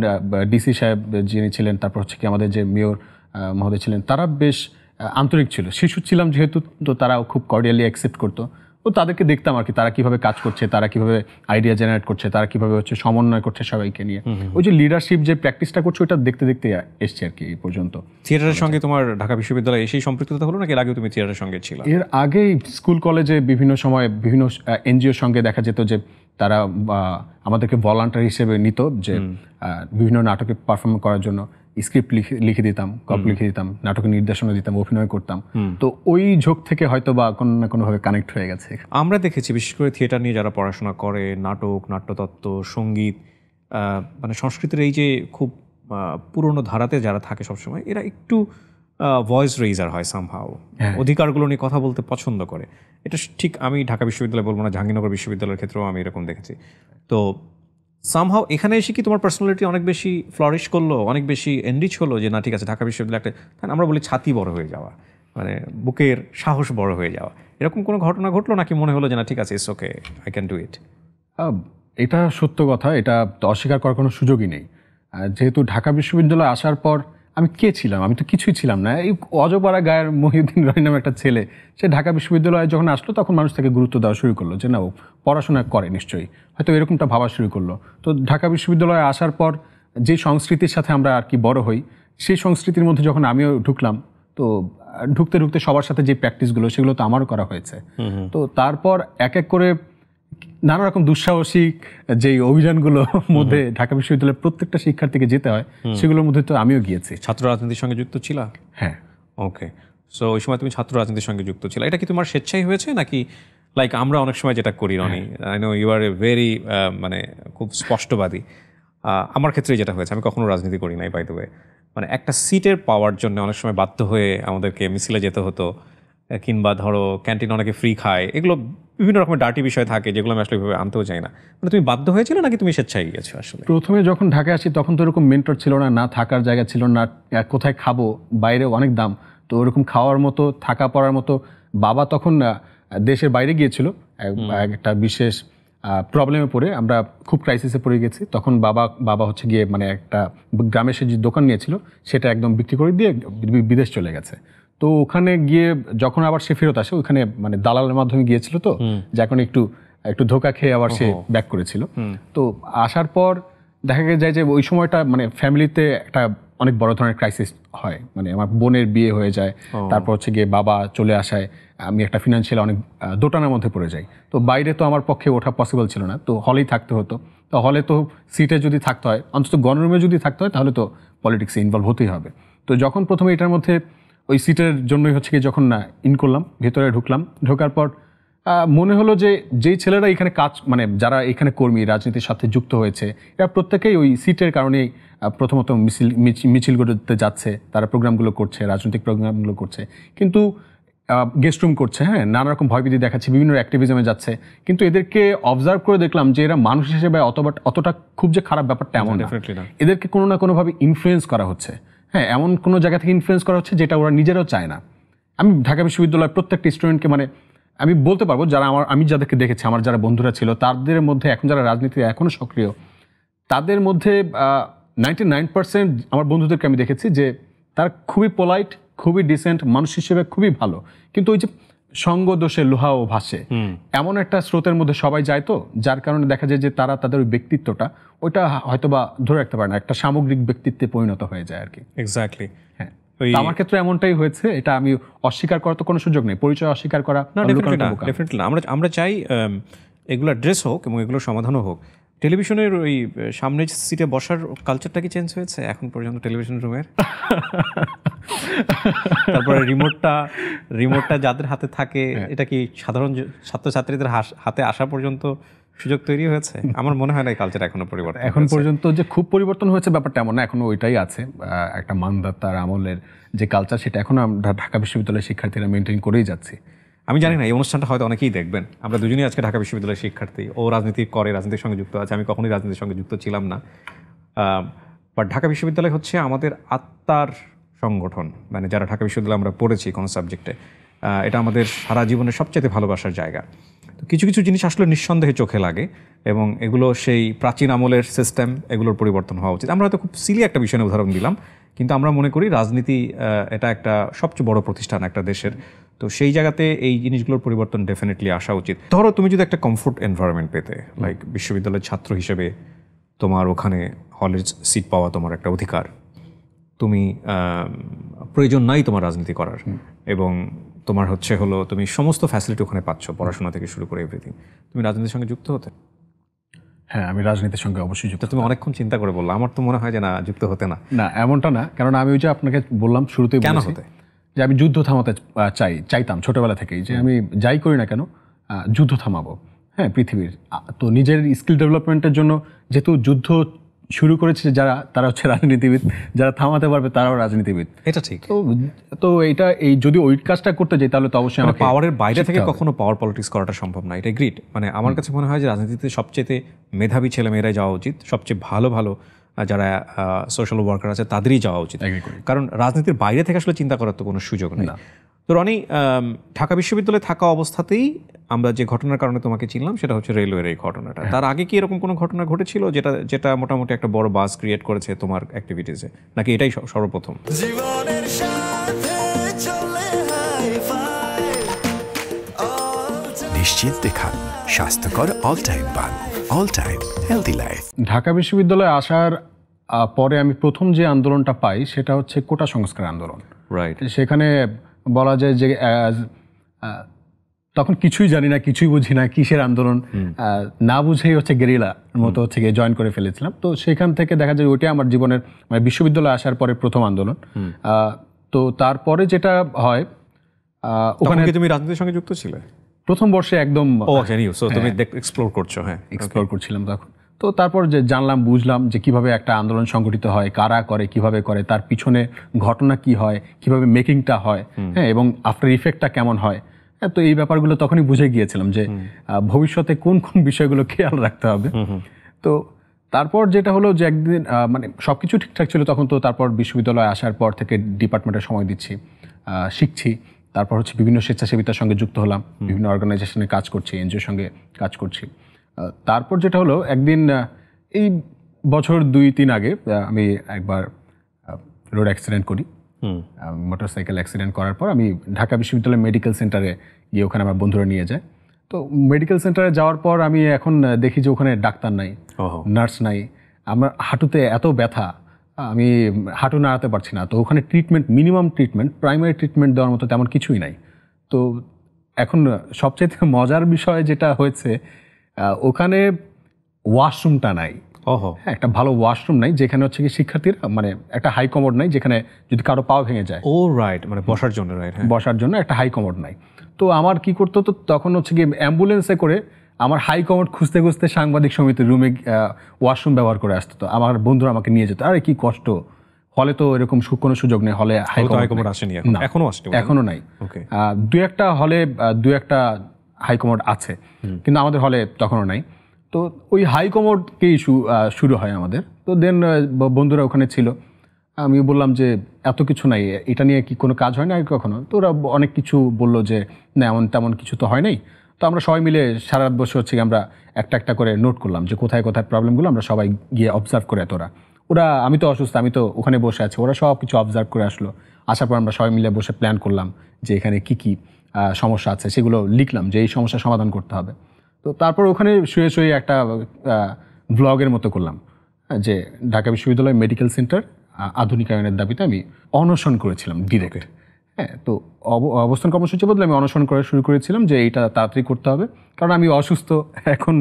ডিসি সাহেব যিনি ছিলেন, তারপর হচ্ছে কি আমাদের যে মেয়র মহোদয় ছিলেন, তারা বেশ আন্তরিক ছিল। শিশু ছিলাম যেহেতু, তো তারাও খুব কর্ডিয়ালি অ্যাকসেপ্ট করতো। তো তাদেরকে দেখতাম আর কি, তারা কিভাবে কাজ করছে, তারা কিভাবে আইডিয়া জেনারেট করছে, তারা কিভাবে হচ্ছে সমন্বয় করছে সবাইকে নিয়ে। ওই যে লিডারশিপ যে প্র্যাকটিসটা করছে ওটা দেখতে দেখতে এসছে আর কি এই পর্যন্ত। থিয়েটারের সঙ্গে তোমার ঢাকা বিশ্ববিদ্যালয়ে এসেই সম্পৃক্ততা হলো নাকি এর আগেও তুমি থিয়েটারের সঙ্গে ছিল? এর আগেই স্কুল কলেজে বিভিন্ন সময় বিভিন্ন এনজিওর সঙ্গে দেখা যেত যে তারা আমাদেরকে ভলান্টারি হিসেবে নিত, যে বিভিন্ন নাটকে পারফর্ম করার জন্য স্ক্রিপ্ট লিখে দিতাম, গল্প লিখে দিতাম, নাটকের নির্দেশনা দিতাম, অভিনয় করতাম। তো ওই ঝোঁক থেকে হয়তো বা কোনো না কোনোভাবে কানেক্ট হয়ে গেছে। আমরা দেখেছি বিশেষ করে থিয়েটার নিয়ে যারা পড়াশোনা করে, নাটক, নাট্যতত্ত্ব, সঙ্গীত, মানে সংস্কৃতির এই যে খুব পুরনো ধারাতে যারা থাকে সবসময়, এরা একটু ভয়েস রেইজার হয় সামহাও, অধিকারগুলো নিয়ে কথা বলতে পছন্দ করে। এটা ঠিক আমি ঢাকা বিশ্ববিদ্যালয় বলবো না, জাহাঙ্গীরনগর বিশ্ববিদ্যালয়ের ক্ষেত্রেও আমি এরকম দেখেছি। তো সামহাও এখানে এসে কি তোমার পার্সোনালিটি অনেক বেশি ফ্লারিশ করলো, অনেক বেশি এনরিচ হলো, যে না ঠিক আছে ঢাকা বিশ্ববিদ্যালয় একটা, আমরা বলি ছাতি বড় হয়ে যাওয়া, মানে বুকের সাহস বড় হয়ে যাওয়া, এরকম কোনো ঘটনা ঘটলো নাকি মনে হলো যে না ঠিক আছে it's okay, I can do it? এটা সত্য কথা, এটা তো অস্বীকার করার কোনো সুযোগই নেই। যেহেতু ঢাকা বিশ্ববিদ্যালয়ে আসার পর আমি কে ছিলাম? আমি তো কিছুই ছিলাম না। এই অজপাড়া গায়ের মহিউদ্দিন রনি নামে একটা ছেলে, সে ঢাকা বিশ্ববিদ্যালয়ে যখন আসলো তখন মানুষ তাকে গুরুত্ব দেওয়া শুরু করলো যে না ও পড়াশোনা করে নিশ্চয়ই, হয়তো এরকমটা ভাবা শুরু করলো। তো ঢাকা বিশ্ববিদ্যালয়ে আসার পর যে সংস্কৃতির সাথে আমরা আর কি বড় হই, সেই সংস্কৃতির মধ্যে যখন আমিও ঢুকলাম, তো ঢুকতে ঢুকতে সবার সাথে যে প্র্যাকটিসগুলো সেগুলো তো আমারও করা হয়েছে। তো তারপর এক এক করে নানা রকম দুঃসাহসিক যেই অভিযানগুলোর মধ্যে ঢাকা বিশ্ববিদ্যালয়ের প্রত্যেকটা শিক্ষার্থীকে যেতে হয়, সেগুলোর মধ্যে তো আমিও গিয়েছি। ছাত্র রাজনীতির সঙ্গে যুক্ত ছিলা? হ্যাঁ। ওকে, সো ওই সময় তুমি ছাত্র রাজনীতির সঙ্গে যুক্ত ছিলা, এটা কি তোমার স্বেচ্ছাই হয়েছে নাকি লাইক আমরা অনেক সময় যেটা করি Rony, I know you are a very মানে খুব স্পষ্টবাদী, আমার ক্ষেত্রে যেটা হয়েছে, আমি কখনো রাজনীতি করি নাই বাই দ্য ওয়ে, মানে একটা সিটের পাওয়ার জন্য অনেক সময় বাধ্য হয়ে আমাদেরকে মিছিলে যেতে হতো, কিংবা ধরো ক্যান্টিন অনেকে ফ্রি খায়, এগুলো বিভিন্ন রকমের ডার্টি বিষয় থাকে যেগুলো আমি আসলে এভাবে আনতেও চাই না। মানে তুমি বাধ্য হয়েছিল নাকি তুমি স্বেচ্ছায় গিয়েছো? আসলে প্রথমে যখন ঢাকায় আসি তখন তো এরকম মেন্টর ছিল না, না থাকার জায়গা ছিল না, কোথায় খাবো, বাইরে অনেক দাম, তো ওরকম খাওয়ার মতো থাকা পড়ার মতো। বাবা তখন দেশের বাইরে গিয়েছিল একটা বিশেষ প্রবলেমে পড়ে, আমরা খুব ক্রাইসিসে পড়ে গেছি তখন। বাবা হচ্ছে গিয়ে মানে একটা গ্রামে সে যে দোকান নিয়েছিল সেটা একদম বিক্রি করে দিয়ে বিদেশ চলে গেছে। তো ওখানে গিয়ে যখন আবার সে ফেরত আসে, ওখানে মানে দালালের মাধ্যমে গিয়েছিল, তো যে এখন একটু ধোকা খেয়ে আবার সে ব্যাক করেছিল। তো আসার পর দেখা যায় যে ওই সময়টা মানে ফ্যামিলিতে একটা অনেক বড় ধরনের ক্রাইসিস হয়, মানে আমার বোনের বিয়ে হয়ে যায়, তারপর হচ্ছে গিয়ে বাবা চলে আসায় আমি একটা ফিনান্সিয়াল অনেক দোটানার মধ্যে পড়ে যাই। তো বাইরে তো আমার পক্ষে ওঠা পসিবল ছিল না, তো হলেই থাকতে হতো। তো হলে তো সিটে যদি থাকতে হয়, অন্তত গণরুমে যদি থাকতে হয়, তাহলে তো পলিটিক্সে ইনভলভ হতেই হবে। তো যখন প্রথমে এটার মধ্যে ওই সিটের জন্যই হচ্ছে কি যখন না ইন করলাম, ভেতরে ঢুকলাম, ঢোকার পর মনে হলো যে যেই ছেলেরা এখানে কাজ, মানে যারা এখানে কর্মী রাজনীতির সাথে যুক্ত হয়েছে, এরা প্রত্যেকেই ওই সিটের কারণেই প্রথমত মিছিল করতে যাচ্ছে, তারা প্রোগ্রামগুলো করছে, রাজনৈতিক প্রোগ্রামগুলো করছে, কিন্তু গেস্ট রুম করছে, হ্যাঁ, নানা রকম ভয়ভীতি দেখাচ্ছে, বিভিন্ন অ্যাক্টিভিজমে যাচ্ছে। কিন্তু এদেরকে অবজার্ভ করে দেখলাম যে এরা মানুষ হিসেবে অতটা খুব যে খারাপ ব্যাপারটা এমন না। এদেরকে কোনো না কোনোভাবে ইনফ্লুয়েন্স করা হচ্ছে, হ্যাঁ, এমন কোনো জায়গা থেকে ইনফ্লুয়েন্স করা হচ্ছে যেটা ওরা নিজেরাও চায় না। আমি ঢাকা বিশ্ববিদ্যালয়ের প্রত্যেকটা স্টুডেন্টকে মানে আমি বলতে পারবো, যারা আমি যাদেরকে দেখেছি, আমার যারা বন্ধুরা ছিল, তাদের মধ্যে এখন যারা রাজনীতিতে এখনও সক্রিয়, তাদের মধ্যে 99% আমার বন্ধুদেরকে আমি দেখেছি যে তারা খুবই পোলাইট, খুবই ডিসেন্ট, মানুষ হিসেবে খুবই ভালো। কিন্তু ওই যে সঙ্গ দোষে লোহাও ভাসে, এমন একটা স্রোতের মধ্যে সবাই যায়, তো যার কারণে দেখা যায় যে তারা তাদের ওই ব্যক্তিত্বটা ওইটা হয়তো বা ধরে রাখতে পারে না, একটা সামগ্রিক ব্যক্তিত্বে পরিণত হয়ে যায় আর কি। এক্স্যাক্টলি, হ্যাঁ। আমার ক্ষেত্রে এমনটাই হয়েছে, এটা আমি অস্বীকার করার তো কোনো সুযোগ নেই, পরিচয় অস্বীকার করা না, ডেফিনেটলি না। আমরা চাই এগুলো অ্যাড্রেস হোক এবং এগুলো সমাধানও হোক। টেলিভিশনের ওই সামনের সিটে বসার কালচারটা কি চেঞ্জ হয়েছে এখন পর্যন্ত টেলিভিশন রুমের? তারপরে রিমোটটা যাদের হাতে থাকে, এটা কি সাধারণ ছাত্রছাত্রীদের হাতে আসা পর্যন্ত সুযোগ তৈরি হয়েছে? আমার মনে হয় না এই কালচার এখনো পরিবর্তন, এখন পর্যন্ত যে খুব পরিবর্তন হয়েছে ব্যাপারটা এমন না, এখনো ওইটাই আছে। একটা মানদাতার আমলের যে কালচার, সেটা এখনো আমরা ঢাকা বিশ্ববিদ্যালয়ের শিক্ষার্থীরা মেনটেন করেই যাচ্ছি। আমি জানি না এই অনুষ্ঠানটা হয়তো অনেকেই দেখবেন, আমরা দুজনেই আজকে ঢাকা বিশ্ববিদ্যালয়ের শিক্ষার্থী। ও রাজনীতি করে, রাজনীতির সঙ্গে যুক্ত আছে, আমি কখনোই রাজনীতির সঙ্গে যুক্ত ছিলাম না। বাট ঢাকা বিশ্ববিদ্যালয় হচ্ছে আমাদের আত্মার সংগঠন, মানে যারা ঢাকা বিশ্ববিদ্যালয়ে আমরা পড়েছি কোনো সাবজেক্টে, এটা আমাদের সারা জীবনের সবচেয়ে ভালোবাসার জায়গা। তো কিছু কিছু জিনিস আসলে নিঃসন্দেহে চোখে লাগে এবং এগুলো সেই প্রাচীন আমলের সিস্টেম, এগুলোর পরিবর্তন হওয়া উচিত। আমরা হয়তো খুব সিলি একটা বিষয়ের উদাহরণ দিলাম, কিন্তু আমরা মনে করি রাজনীতি এটা একটা সবচেয়ে বড় প্রতিষ্ঠান একটা দেশের। তো সেই জায়গাতে এই জিনিসগুলোর পরিবর্তন ডেফিনেটলি আসা উচিত। ধরো তুমি যদি একটা কমফোর্ট এনভায়রনমেন্ট পেতে, লাইক বিশ্ববিদ্যালয়ের ছাত্র হিসেবে তোমার ওখানে হলের সিট পাওয়া তোমার একটা অধিকার, তুমি প্রয়োজন নাই তোমার রাজনীতি করার, এবং তোমার হলো তুমি সমস্ত ফ্যাসিলিটি ওখানে পাচ্ছ, পড়াশোনা থেকে শুরু করে এভরিথিং, তুমি রাজনীতির সঙ্গে যুক্ত হতে? হ্যাঁ, আমি রাজনীতির সঙ্গে অবশ্যই যুক্ত। তুমি অনেকক্ষণ চিন্তা করে বললা, আমার তো মনে হয় যে না, যুক্ত হতে না। না, এমনটা না, কারণ আমি ওই যে আপনাকে বললাম শুরুতেই, কেন বলেছি হতে? যে আমি যুদ্ধ থামাতে চাইতাম ছোটবেলা থেকেই, যে আমি যাই করি না কেন যুদ্ধ থামাবো। হ্যাঁ, পৃথিবীর তো নিজের স্কিল ডেভেলপমেন্টের জন্য যেহেতু যুদ্ধ শুরু করেছে যারা, তারা হচ্ছে রাজনীতিবিদ, যারা থামাতে পারবে তারাও রাজনীতিবিদ। এটা ঠিক। তো এইটা এই যদি ওই কাজটা করতে যাই তাহলে তো অবশ্যই আমাকে পাওয়ারের বাইরে থেকে কখনো পাওয়ার পলিটিক্স করাটা সম্ভব না, এটা গ্রিড। মানে আমার কাছে মনে হয় যে রাজনীতিতে সবচেয়ে মেধাবী ছেলেমেয়েরাই যাওয়া উচিত, সবচেয়ে ভালো ভালো যারা সোশ্যাল ওয়ার্কার আছে তাদেরই যাওয়া উচিত, কারণ রাজনীতির বাইরে থেকে আসলে চিন্তা করার তো কোনো সুযোগ নেই। তো রনি, ঢাকা বিশ্ববিদ্যালয়ে থাকা অবস্থাতেই আমরা যে ঘটনার কারণে তোমাকে চিনলাম সেটা হচ্ছে রেলওয়ের এই ঘটনাটা। তার আগে কি এরকম কোনো ঘটনা ঘটেছিল যেটা মোটামুটি একটা বড় বাস ক্রিয়েট করেছে তোমার অ্যাক্টিভিটিসে, নাকি এটাই সর্বপ্রথম? নিশ্চিন্তে খান স্বাস্থ্যকর অল টাইম পান, all time healthy life. Dhaka বিশ্ববিদ্যালয়ে আসার পরে আমি প্রথম যে আন্দোলনটা পাই সেটা হচ্ছে কোটা সংস্কার আন্দোলন। রাইট। সেখানে বলা যায় যে তখন কিছুই জানি না, কিছুই বুঝি না, কিসের আন্দোলন না বুঝেই হচ্ছে গেরিলা মতো হচ্ছে গিয়ে জয়েন করে ফেলেছিলাম। তো সেখান থেকে দেখা যায় ওইটাই আমার জীবনের, মানে বিশ্ববিদ্যালয়ে আসার পরে প্রথম আন্দোলন। তো তারপরে যেটা হয়, ওখানে তুমি রাজনীতির সঙ্গে যুক্ত ছিলে প্রথম বর্ষে একদম। তুমি এক্সপ্লোর করছো? হ্যাঁ, এক্সপ্লোর করছিলাম তখন। তো তারপর যে জানলাম, বুঝলাম যে কিভাবে একটা আন্দোলন সংগঠিত হয়, কারা করে, কিভাবে করে, তার পিছনে ঘটনা কি হয়, কিভাবে মেকিংটা হয়, হ্যাঁ, এবং আফটার ইফেক্টটা কেমন হয়। তো এই ব্যাপারগুলো তখনই বুঝে গিয়েছিলাম যে ভবিষ্যতে কোন কোন বিষয়গুলো খেয়াল রাখতে হবে। তো তারপর যেটা হলো যে একদিন মানে সবকিছু ঠিকঠাক ছিল তখন। তো তারপর বিশ্ববিদ্যালয়ে আসার পর থেকে ডিপার্টমেন্টে সময় দিচ্ছি, শিখছি। তারপর হচ্ছে বিভিন্ন স্বেচ্ছাসেবিতার সঙ্গে যুক্ত হলাম, বিভিন্ন অর্গানাইজেশনে কাজ করছি, এনজিওর সঙ্গে কাজ করছি। তারপর যেটা হলো, একদিন এই বছর 2-3 আগে আমি একবার রোড অ্যাক্সিডেন্ট করি। মোটরসাইকেল অ্যাক্সিডেন্ট করার পর আমি ঢাকা বিশ্ববিদ্যালয় মেডিকেল সেন্টারে গিয়ে, ওখানে আমার বন্ধুরা নিয়ে যায়। তো মেডিকেল সেন্টারে যাওয়ার পর আমি এখন দেখি যে ওখানে ডাক্তার নাই, নার্স নাই, আমার হাঁটুতে এত ব্যথা, আমি হাঁটু নাড়াতে পারছি না। তো ওখানে treatment, minimum treatment, primary treatment দেওয়ার মতো তেমন কিছুই নাই। তো এখন সবচেয়ে মজার বিষয় যেটা হয়েছে, ওখানে ওয়াশরুমটা নাই। হ্যাঁ, একটা ভালো ওয়াশরুম নাই, যেখানে হচ্ছে কি শিক্ষার্থীরা, মানে একটা হাই কমোড নাই যেখানে যদি কারো পাও ভেঙে যায়। রাইট, মানে বসার জন্য। রাইট, বসার জন্য একটা হাই কমোড নাই। তো আমার কি করতে হতো তখন হচ্ছে কি, অ্যাম্বুলেন্সে করে আমার হাই কমোড খুঁজতে খুঁজতে সাংবাদিক সমিতির রুমে ওয়াশরুম ব্যবহার করে আসতো। তো আমার বন্ধুরা আমাকে নিয়ে যেত। আরে কি কষ্ট, হলে তো এরকম কোনো সুযোগ নেই, হলে হাই কমোড আসেনি, এখনো নাই। দু একটা হলে 2-1টা হাই কমোড আছে, কিন্তু আমাদের হলে তখনও নাই। তো ওই হাই কমোডকেই শুরু হয় আমাদের। তো দেন বন্ধুরা ওখানে ছিল, আমি বললাম যে এত কিছু নাই, এটা নিয়ে কি কোনো কাজ হয় না কখনো? তো ওরা অনেক কিছু বললো যে না, এমন তেমন কিছু তো হয় নাই। তো আমরা সবাই মিলে সারা রাত বসে হচ্ছে আমরা একটা একটা করে নোট করলাম যে কোথায় কোথায় প্রবলেমগুলো, আমরা সবাই গিয়ে অবজার্ভ করে। ওরা আমি তো অসুস্থ, আমি তো ওখানে বসে আছি, ওরা সব কিছু অবজার্ভ করে আসলো। আসার পর আমরা সবাই মিলে বসে প্ল্যান করলাম যে এখানে কি কি সমস্যা আছে, সেগুলো লিখলাম যে এই সমস্যার সমাধান করতে হবে। তো তারপর ওখানে শুয়ে শুয়ে একটা ব্লগের মতো করলাম যে ঢাকা বিশ্ববিদ্যালয় মেডিকেল সেন্টার আধুনিকায়নের দাবিতে আমি অনশন করেছিলাম ডিরেক্ট। হ্যাঁ, তো অবস্থান কর্মসূচি বদলে আমি অনশন করা শুরু করেছিলাম যে এইটা তাড়াতাড়ি করতে হবে, কারণ আমি অসুস্থ। এখন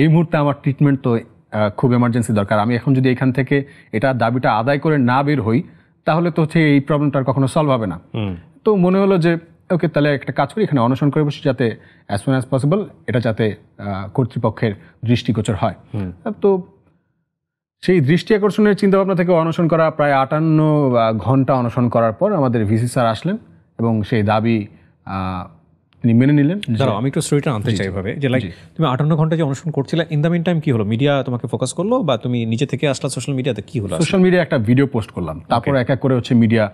এই মুহূর্তে আমার ট্রিটমেন্ট তো খুব এমার্জেন্সি দরকার। আমি এখন যদি এখান থেকে এটা দাবিটা আদায় করে না বের হই, তাহলে তো হচ্ছে এই প্রবলেমটা কখনো সলভ হবে না। তো মনে হলো যে ওকে, তাহলে একটা কাজ করি, এখানে অনশন করে বসি, যাতে অ্যাজ সুন অ্যাজ পসিবল এটা যাতে কর্তৃপক্ষের দৃষ্টিগোচর হয়। তো সেই দৃষ্টি আকর্ষণের চিন্তাভাবনা থেকে অনশন করা প্রায় 58 ঘন্টা অনশন করার পর আমাদের ভিসি স্যার আসলেন এবং সেই দাবি তিনি মেনে নিলেন। আমি একটু স্টোরিটা আনতে চাই ভাবে যে লাইক তুমি 58 ঘন্টা যে অনশন করছিলে, ইন দ্য মিন টাইম কি হলো? মিডিয়া তোমাকে ফোকাস করলো বা তুমি নিজে থেকে আসলা সোশ্যাল মিডিয়াতে? কি হলো? সোশ্যাল মিডিয়া একটা ভিডিও পোস্ট করলাম, তারপর এক এক করে হচ্ছে মিডিয়া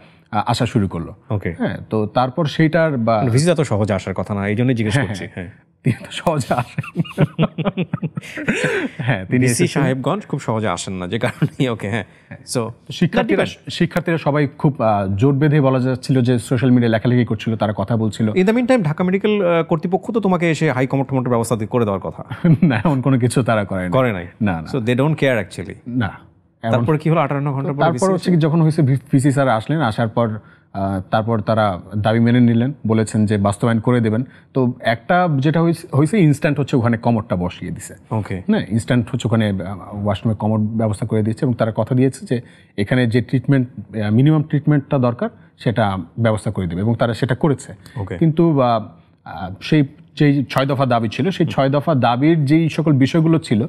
আসা শুরু করলো। ওকে, হ্যাঁ, তো তারপর সেইটার বা ভিসা তো সহজে আসার কথা না, এই জন্যই জিজ্ঞেস করছি। হ্যাঁ, তিনি তো সহজে আসেন। হ্যাঁ, তিনি ডিসি সাহেবগঞ্জ খুব সহজে আসেন না, যে কারণে ওকে। হ্যাঁ, সো শিক্ষার্থীরা সবাই খুব জোর বেঁধে বলা যাচ্ছিল যে সোশ্যাল মিডিয়ায় লেখালেখি করছিল, তারা কথা বলছিল। In the mean time Dhaka medical কর্তৃপক্ষ তো তোমাকে এসে হাই কমোটের ব্যবস্থা করে দেওয়ার কথা, না, এমন কোনো কিছু তারা করে নাই। না, না, so they don't care actually. না। তারপরে কি হলো 58 ঘন্টা পরে? তারপর হচ্ছে কি, যখন হয়েছে ভিসি স্যার আসলেন, আসার পর তারপর তারা দাবি মেনে নিলেন, বলেছেন যে বাস্তবায়ন করে দেবেন। তো একটা যেটা হয়েছে ইনস্ট্যান্ট হচ্ছে ওখানে কমোডটা বসিয়ে দিছে। ওকে, না, ইনস্ট্যান্ট হচ্ছে ওখানে ওয়াশরুমে কমোড ব্যবস্থা করে দিয়েছে এবং তারা কথা দিয়েছে যে এখানে যে ট্রিটমেন্ট, মিনিমাম ট্রিটমেন্টটা দরকার সেটা ব্যবস্থা করে দেবে, এবং তারা সেটা করেছে। কিন্তু সেই যেই 6 দফা দাবি ছিল, সেই 6 দফা দাবির যেই সকল বিষয়গুলো ছিল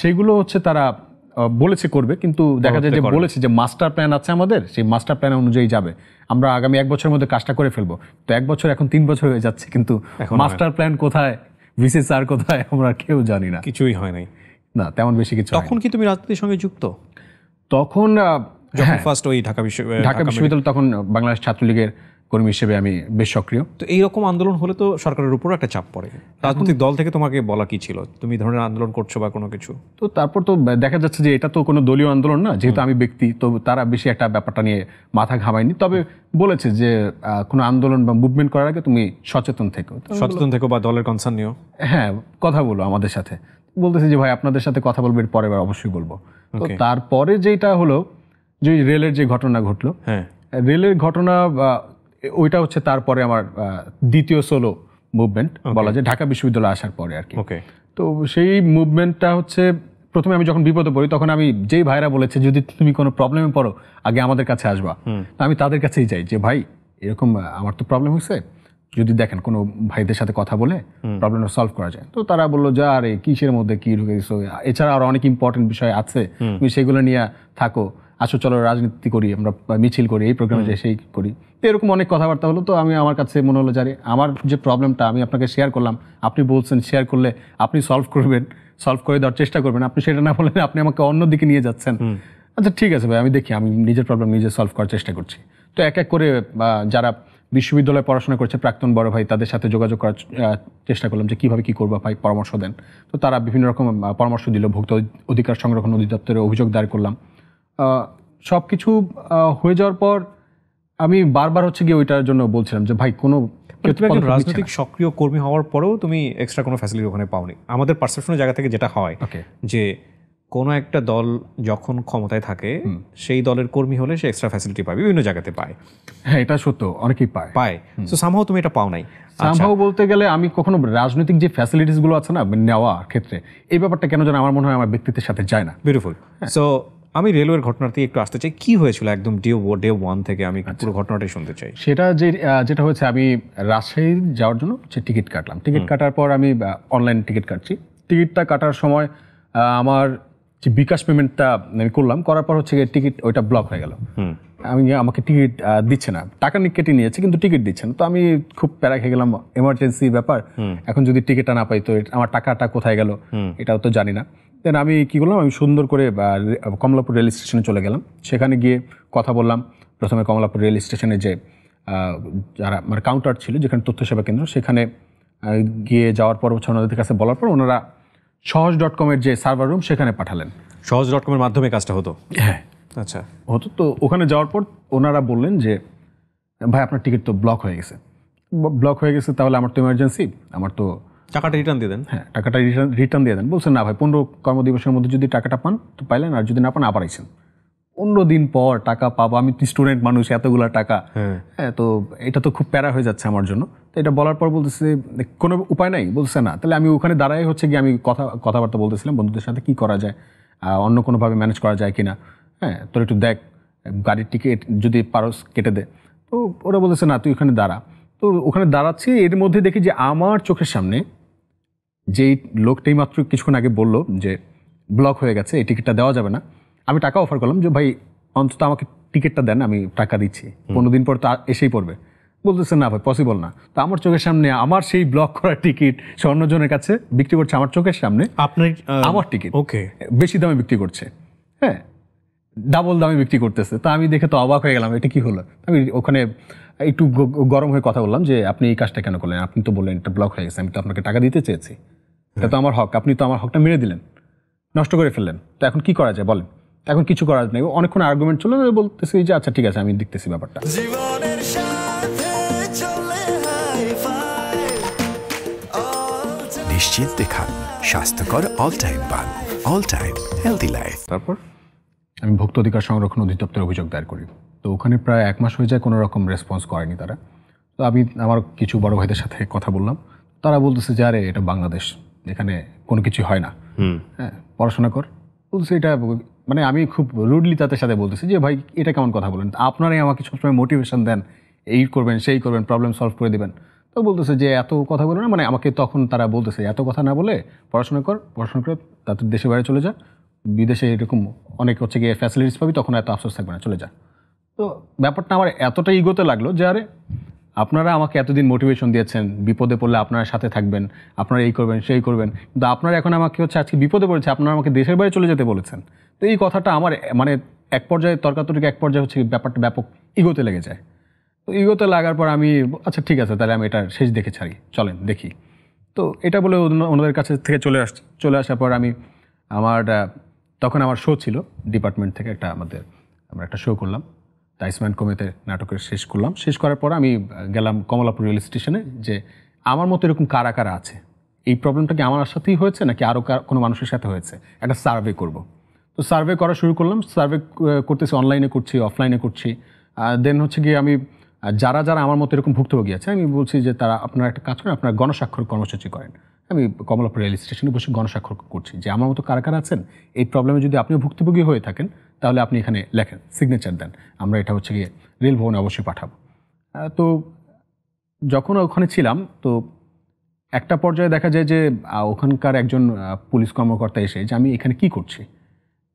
সেগুলো হচ্ছে তারা বলেছে করবে, কিন্তু দেখা যায় যে বলেছে যে মাস্টার প্ল্যান আছে আমাদের, সেই মাস্টার প্ল্যান অনুযায়ী যাবে, আমরা আগামী 1 বছরের মধ্যে কাজটা করে ফেলবো। তো 1 বছর এখন 3 বছর হয়ে যাচ্ছে, কিন্তু মাস্টার প্ল্যান কোথায়, ভিসি স্যার কোথায়, আমরা কেউ জানি না। কিছুই হয় নাই না, তেমন বেশি কিছু। তখন কি তুমি রাজনীতির সঙ্গে যুক্ত? তখন ফার্স্ট ওই ঢাকা বিশ্ববিদ্যালয়, তখন বাংলাদেশ ছাত্রলীগের কর্মী হিসেবে আমি বেশ সক্রিয়। তো এইরকম আন্দোলন হলে তো সরকারের উপর একটা চাপ পড়ে। রাজনৈতিক দল থেকে তোমাকে বলা কি ছিল, তুমি ধরনের আন্দোলন করছো বা কোনো কিছু? তো তারপর তো দেখা যাচ্ছে যে এটা তো কোনো দলীয় আন্দোলন না, যেহেতু আমি ব্যক্তি, তো তারা বেশি একটা ব্যাপারটা নিয়ে মাথা ঘামায়নি। তবে বলেছে যে কোনো আন্দোলন বা মুভমেন্ট করার আগে তুমি সচেতন থেকো বা দলের কনসার্ন নিও। হ্যাঁ, কথা বলো আমাদের সাথে। বলতেছে যে ভাই আপনাদের সাথে কথা বলবো, এর পরের বার অবশ্যই বলবো। তো তারপরে যেটা হলো যে রেলের যে ঘটনা ঘটলো, হ্যাঁ, রেলের ঘটনা, ওইটা হচ্ছে তারপরে আমার দ্বিতীয় সোলো মুভমেন্ট বলা যায়, ঢাকা বিশ্ববিদ্যালয়ে আসার পরে আর কি। তো সেই মুভমেন্টটা হচ্ছে, প্রথমে আমি যখন বিপদে পড়ি, তখন আমি যেই ভাইরা বলেছে যদি তুমি কোনো প্রবলেমে পড়ো আগে আমাদের কাছে আসবা, তো আমি তাদের কাছেই যাই যে ভাই এরকম আমার তো প্রবলেম হয়েছে, যদি দেখেন কোনো ভাইদের সাথে কথা বলে প্রবলেমটা সলভ করা যায়। তো তারা বললো যে আরে কিসের মধ্যে কি ঢুকে গেছো, এছাড়া আরো অনেক ইম্পর্টেন্ট বিষয় আছে, তুমি সেগুলো নিয়ে থাকো, আসো চলো রাজনীতি করি, আমরা মিছিল করি, এই প্রোগ্রামে যাই, সেই করি। তো এরকম অনেক কথাবার্তা হলো। তো আমার কাছে মনে হলো যে আমার যে প্রবলেমটা আমি আপনাকে শেয়ার করলাম, আপনি বলছেন শেয়ার করলে আপনি সলভ করে দেওয়ার চেষ্টা করবেন, আপনি সেটা না বলে আপনি আমাকে অন্য দিকে নিয়ে যাচ্ছেন। আচ্ছা ঠিক আছে ভাই, আমি দেখি, আমি নিজের প্রবলেম নিজে সলভ করার চেষ্টা করছি। তো এক এক করে যারা বিশ্ববিদ্যালয়ে পড়াশোনা করছে, প্রাক্তন বড় ভাই, তাদের সাথে যোগাযোগ করার চেষ্টা করলাম যে কীভাবে কী করবো ভাই, পরামর্শ দেন। তো তারা বিভিন্ন রকম পরামর্শ দিল, ভোক্তা অধিকার সংরক্ষণ অধিদপ্তরে অভিযোগ দায়ের করলাম। সব কিছু হয়ে যাওয়ার পর আমি বারবার হচ্ছে গিয়ে ওইটার জন্য বলছিলাম যে ভাই কোনো রাজনৈতিক সক্রিয় কর্মী হওয়ার পরেও তুমি এক্সট্রা কোনো ফ্যাসিলিটি ওখানে পাওনি। আমাদের পারসেপশনের জায়গা থেকে যেটা হয় যে কোনো একটা দল যখন ক্ষমতায় থাকে, সেই দলের কর্মী হলে সে এক্সট্রা ফ্যাসিলিটি পায়, বিভিন্ন জায়গাতে পায়। হ্যাঁ, এটা সত্য, অনেকেই পায়। সো সামহাও তুমি এটা পাও নাই। সামহাও বলতে গেলে আমি কখনো রাজনৈতিক যে ফ্যাসিলিটিসগুলো আছে না নেওয়ার ক্ষেত্রে, এই ব্যাপারটা কেন যেন আমার মনে হয় আমার ব্যক্তিত্বের সাথে যায় না। বিউটিফুল। সো আমি রেলওয়ের ঘটনাতে একটু আসতে চাই, কি হয়েছিল একদম ডে ওয়ান থেকে, আমি পুরো ঘটনাটাই শুনতে চাই। সেটা যেটা হয়েছে, আমি রাজশাহী যাওয়ার জন্য টিকিট কাটলাম। টিকিট কাটার পর আমি অনলাইন টিকিট কাটছি। টিকিটটা কাটার সময় আমার যে বিকাশ পেমেন্টটা আমি করার পর হচ্ছে টিকিট ওইটা ব্লক হয়ে গেল। আমাকে টিকিট দিচ্ছে না, টাকা কেটে নিয়েছে কিন্তু টিকিট দিচ্ছে না। তো আমি খুব প্যারা খেয়ে গেলাম, এমার্জেন্সি ব্যাপার, এখন যদি টিকিটটা না পাই তো আমার টাকাটা কোথায় গেল এটাও তো জানি না। দেন আমি কি করলাম, আমি সুন্দর করে কমলাপুর রেল স্টেশনে চলে গেলাম। সেখানে গিয়ে কথা বললাম। প্রথমে কমলাপুর রেল স্টেশনে যে যারা মানে কাউন্টার ছিল, যেখানে তথ্য সেবা কেন্দ্র, সেখানে গিয়ে যাওয়ার পর ওনাদের কাছে বলার পর ওনারা সহজ.com-এর যে সার্ভার রুম সেখানে পাঠালেন। সহজ.com-এর মাধ্যমে কাজটা হতো? হ্যাঁ, আচ্ছা, হতো। তো ওখানে যাওয়ার পর ওনারা বললেন যে ভাই আপনার টিকিট তো ব্লক হয়ে গেছে, তাহলে আমার তো ইমার্জেন্সি, আমার তো টাকাটা রিটার্ন দিয়ে দেন। হ্যাঁ, টাকাটা রিটার্ন দিয়ে দেন। বলছেন না ভাই, 15 কর্মদিবসের মধ্যে যদি টাকাটা পান তো পাইলেন, আর যদি না পান আবার আইছেন। 15 দিন পর টাকা পাবো, আমি স্টুডেন্ট মানুষ, এতগুলা টাকা, হ্যাঁ, তো এটা তো খুব প্যারা হয়ে যাচ্ছে আমার জন্য। তো এটা বলার পর বলতেছে কোনো উপায় নাই, বলছে না। তাহলে আমি ওখানে দাঁড়াই হচ্ছে গিয়ে আমি কথাবার্তা বলতেছিলাম বন্ধুদের সাথে, কি করা যায়, অন্য কোনোভাবে ম্যানেজ করা যায় কিনা, হ্যাঁ, তোর একটু দেখ, গাড়ির টিকিট যদি পারস কেটে দে। তো ওরা বলতেছে না তুই ওখানে দাঁড়া। তো ওখানে দাঁড়াচ্ছি, এর মধ্যে দেখি যে আমার চোখের সামনে যেই লোকটাই মাত্র কিছুক্ষণ আগে বললো যে ব্লক হয়ে গেছে, এই টিকিটটা দেওয়া যাবে না। আমি টাকা অফার করলাম যে ভাই অন্তত আমাকে টিকিটটা দেন, আমি টাকা দিচ্ছি, 15 দিন পর তো এসেই পড়বে। বলতেছে না ভাই পসিবল না। তো আমার চোখের সামনে আমার সেই ব্লক করা টিকিট সে অন্যজনের কাছে বিক্রি করছে, আমার চোখের সামনে আপনার আমার টিকিট ওকে বেশি দামে বিক্রি করছে। হ্যাঁ, ডাবল দামে বিক্রি করতেছে। তো আমি দেখে তো অবাক হয়ে গেলাম, এটা কি হলো। আমি ওখানে একটু গরম হয়ে কথা বললাম যে আপনি এই কাজটা কেন করলেন, আপনি তো বললেন এটা ব্লক হয়ে গেছে, আমি তো আপনাকে টাকা দিতে চেয়েছি, এটা তো আমার হক, আপনি তো আমার হকটা মেরে দিলেন, নষ্ট করে ফেললেন, তো এখন কি করা যায় বলেন। এখন কিছু করার নেই, অনেকক্ষণ আর্গুমেন্ট চলে, বলতেছি যে আচ্ছা ঠিক আছে আমি দেখতেছি ব্যাপারটা। জীবনের সাথে চলে হাই-ফাই নিশ্চিন্তে খান স্বাস্থ্যকর অল টাইম পান। All time healthy life. তারপর আমি ভোক্তা অধিকার সংরক্ষণ অধিদপ্তরে অভিযোগ দায়ের করি। তো ওখানে প্রায় 1 মাস হয়ে যায়, কোনো রকম রেসপন্স করেনি তারা। তো আমি আমার কিছু বড় ভাইদের সাথে কথা বললাম, তারা বলতেছে যে আরে এটা বাংলাদেশ, এখানে কোনো কিছু হয় না, হ্যাঁ পড়াশোনা কর। বলছে এটা মানে আমি খুব রুডলি তাদের সাথে বলতেছি যে ভাই এটা কেমন কথা বলেন, আপনারাই আমাকে সবসময় মোটিভেশন দেন, এই করবেন সেই করবেন, প্রবলেম সলভ করে দেবেন। তো বলতেছে যে এত কথা বলে না, মানে আমাকে তখন তারা বলতেছে এত কথা না বলে পড়াশোনা কর, পড়াশোনা করে তাদের দেশে বাইরে চলে যা, বিদেশে এরকম অনেক হচ্ছে গিয়ে ফ্যাসিলিটিস পাবি, তখন এত আফসোস থাকবে না, চলে যা। তো ব্যাপারটা আমার এতটা ইগোতে লাগলো যে আরে আপনারা আমাকে এতদিন মোটিভেশন দিয়েছেন, বিপদে পড়লে আপনারা সাথে থাকবেন, আপনারা এই করবেন সেই করবেন, কিন্তু আপনারা এখন আমাকে হচ্ছে আজকে বিপদে পড়েছে, আপনারা আমাকে দেশের বাইরে চলে যেতে বলেছেন। তো এই কথাটা আমার মানে এক পর্যায়ে তর্কাতর্কি, এক পর্যায়ে হচ্ছে ব্যাপারটা ব্যাপক ইগোতে লেগে যায়। তো ইগোতে লাগার পর আমি আচ্ছা ঠিক আছে তাহলে আমি এটা শেষ দেখে ছাড়ি, চলেন দেখি। তো এটা বলে ওনাদের কাছে থেকে চলে আসার পর আমি তখন আমার শো ছিল ডিপার্টমেন্ট থেকে, আমরা একটা শো করলাম, তাইসম্যান কমেতে নাটকের শেষ করলাম। শেষ করার পর আমি গেলাম কমলাপুর রেল স্টেশনে, যে আমার মতো এরকম কারা কারা আছে, এই প্রবলেমটা কি আমার সাথেই হয়েছে নাকি আরও কোনো মানুষের সাথে হয়েছে, একটা সার্ভে করব। তো সার্ভে করা শুরু করলাম, সার্ভে করতেছি, অনলাইনে করছি, অফলাইনে করছি। দেন হচ্ছে গিয়ে আমি যারা যারা আমার মতো এরকম ভুক্তভোগী আছে আমি বলছি যে তারা আপনারা একটা কাজ করেন, আপনারা গণস্বাক্ষর কর্মসূচি করেন। আমি কমলাপুর রেল স্টেশনে বসে গণস্বাক্ষর করছি যে আমার মতো কারা কারা আছেন, এই প্রবলেমে যদি আপনিও ভুক্তভোগী হয়ে থাকেন তাহলে আপনি এখানে লেখেন, সিগনেচার দেন, আমরা এটা হচ্ছে গিয়ে রেল ভবনে অবশ্যই পাঠাবো। তো যখন ওখানে ছিলাম, তো একটা পর্যায়ে দেখা যায় যে ওখানকার একজন পুলিশ কর্মকর্তা এসে যে আমি এখানে কি করছি।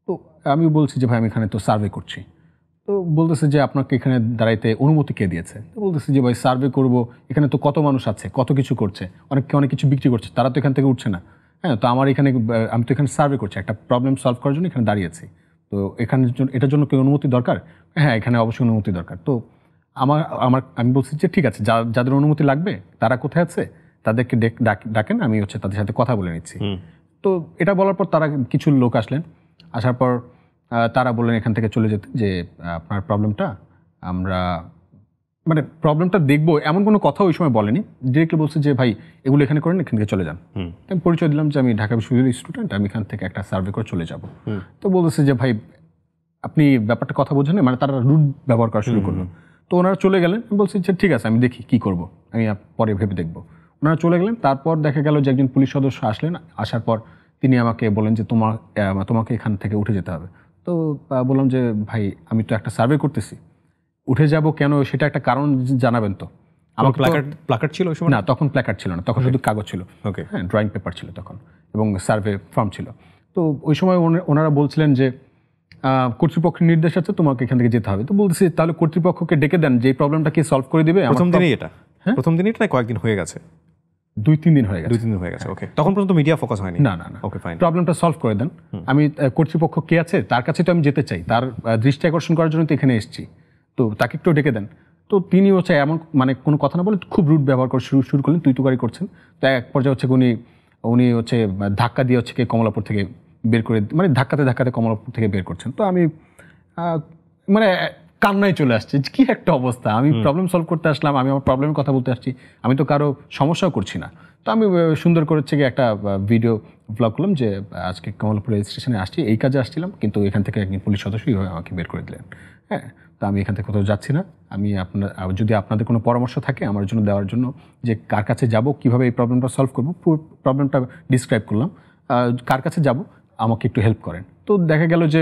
তো আমি বলছি যে ভাই আমি এখানে তো সার্ভে করছি। তো বলতেছে যে আপনাকে এখানে দাঁড়াইতে অনুমতি কে দিয়েছে। তো বলতেছে যে ভাই সার্ভে করব, এখানে তো কত মানুষ আছে, কত কিছু করছে, অনেক কিছু বিক্রি করছে, তারা তো এখান থেকে উঠছে না, হ্যাঁ তো আমার এখানে আমি তো এখানে সার্ভে করছি, একটা প্রবলেম সলভ করার জন্য এখানে দাঁড়িয়েছি, তো এটার জন্য কি অনুমতি দরকার? হ্যাঁ এখানে অবশ্যই অনুমতি দরকার। তো আমি বলছি যে ঠিক আছে, যাদের অনুমতি লাগবে তারা কোথায় আছে তাদেরকে ডাকেন, আমি হচ্ছে তাদের সাথে কথা বলে নিচ্ছি। তো এটা বলার পর তারা কিছু লোক আসলেন, আসার পর তারা বললেন এখান থেকে চলে যেতে, যে আপনার প্রবলেমটা আমরা মানে প্রবলেমটা দেখবো এমন কোনো কথা ওই সময় বলেনি, ডিরেক্টলি বলছে যে ভাই এগুলো এখানে করেন, এখান থেকে চলে যান। আমি পরিচয় দিলাম যে আমি ঢাকা বিশ্ববিদ্যালয়ের স্টুডেন্ট, আমি এখান থেকে একটা সার্ভে করে চলে যাব। তো বলতেছে যে ভাই আপনি ব্যাপারটা কথা বোঝেন, মানে তারা রুড ব্যবহার করা শুরু করলো। তো ওনারা চলে গেলেন, আমি বলছি যে ঠিক আছে আমি দেখি কি করব, আমি পরে ভেবে দেখবো। ওনারা চলে গেলেন, তারপর দেখা গেল যে একজন পুলিশ সদস্য আসলেন, আসার পর তিনি আমাকে বলেন যে তোমাকে এখান থেকে উঠে যেতে হবে। তো বললাম যে ভাই আমি তো একটা সার্ভে করতেছি, উঠে যাব কেন সেটা একটা কারণ জানাবেন তো। আমার প্ল্যাকার্ড ছিল ওই সময়? না তখন প্ল্যাকার্ড ছিল না, তখন শুধু কাগজ ছিল, ওকে, হ্যাঁ ড্রয়িং পেপার ছিল তখন, এবং সার্ভে ফর্ম ছিল। তো ওই সময় ওনারা বলছিলেন যে কর্তৃপক্ষের নির্দেশ আছে তোমাকে এখান থেকে যেতে হবে। তো বলতেছি তাহলে কর্তৃপক্ষকে ডেকে দেন, যে এই প্রবলেমটা কি সলভ করে দিবে। প্রথম দিনই এটা? হ্যাঁ প্রথম দিনই এটা, না কয়েকদিন হয়ে গেছে? 2-3 দিন হয়ে গেছে। 2-3 দিন হয়ে গেছে, ওকে। তখন পর্যন্ত মিডিয়া ফোকাস হয়নি? না না না, ওকে ফাইন। প্রবলেমটা সলভ করে দেন। আমি কর্তৃপক্ষ কে আছে তার কাছে তো আমি যেতে চাই, তার দৃষ্টি আকর্ষণ করার জন্য তো এখানে এসেছি, তো তাকে একটু ডেকে দেন। তো তিনি হচ্ছে এমন মানে কোনো কথা না বলে খুব রুড ব্যবহার করা শুরু করলেন, তুই তুকারি করছেন। তো এক পর্যায়ে হচ্ছে উনি হচ্ছে ধাক্কা দিয়ে হচ্ছে কমলাপুর থেকে বের করে, মানে ধাক্কাতে কমলাপুর থেকে বের করছেন। তো আমি মানে কান্নায় চলে আসছে, কি একটা অবস্থা, আমি প্রবলেম সলভ করতে আসলাম, আমি আমার প্রবলেমের কথা বলতে আসছি, আমি তো কারো সমস্যাও করছি না। তো আমি সুন্দর করে হচ্ছে গিয়ে একটা ভিডিও ব্লগ করলাম যে আজকে কমলাপুর রেল স্টেশনে আসছি, এই কাজে আসছিলাম, কিন্তু এখান থেকে একজন পুলিশ সদস্যই আমাকে বের করে দিলেন। হ্যাঁ তো আমি এখান থেকে কোথাও যাচ্ছি না। আমি যদি আপনাদের কোনো পরামর্শ থাকে আমার জন্য দেওয়ার জন্য, যে কার কাছে যাব, কিভাবে এই প্রবলেমটা সলভ করবো, পুরো প্রবলেমটা ডিসক্রাইব করলাম, কার কাছে যাব আমাকে একটু হেল্প করেন। তো দেখা গেল যে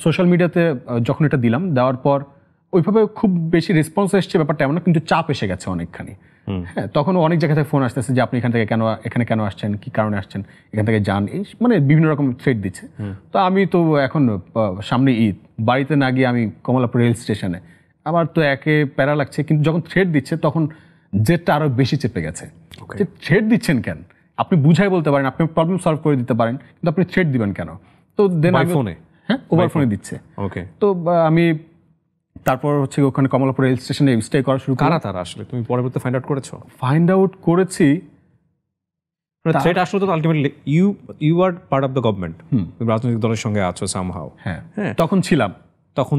সোশ্যাল মিডিয়াতে যখন এটা দিলাম, দেওয়ার পর ওইভাবে খুব বেশি রেসপন্স এসছে ব্যাপারটা এমন না, কিন্তু চাপ এসে গেছে অনেকখানি। হ্যাঁ তখন অনেক জায়গা থেকে ফোন আসতেছে যে আপনি এখানে কেন আসছেন, কি কারণে আসছেন, এখান থেকে যান, এই মানে বিভিন্ন রকম থ্রেট দিচ্ছে। তো আমি তো এখন সামনে ঈদ, বাড়িতে না গিয়ে আমি কমলাপুর রেল স্টেশনে, আমার তো একে প্যারা লাগছে, কিন্তু যখন থ্রেট দিচ্ছে তখন জেটটা আরো বেশি চেপে গেছে। যে থ্রেট দিচ্ছেন কেন, আপনি বুঝাই বলতে পারেন, আপনি প্রবলেম সলভ করে দিতে পারেন, কিন্তু আপনি থ্রেট দিবেন কেন? তো দেন ফোনে হ্যাঁ ওভার ফোনে দিচ্ছে। ওকে, তো আমি তারপর হচ্ছে ওখানে কমলাপুর রেল স্টেশনে স্টে করা শুরু করি। কারা তারা আসলে তুমি পরবর্তীতে ফাইন্ড আউট করেছো? ফাইন্ড আউট করেছি, থ্রেট আসলে তো ultimately you are part of the government, তুমি রাজনৈতিক দলের সঙ্গে আছো সামহাও। হ্যাঁ হ্যাঁ। তখন ছিলাম। তখন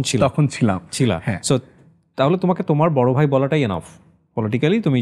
ছিলাম। হ্যাঁ। সো তাহলে তোমাকে তোমার বড় ভাই বলাটাই এনাফ। পলিটিক্যালি তুমি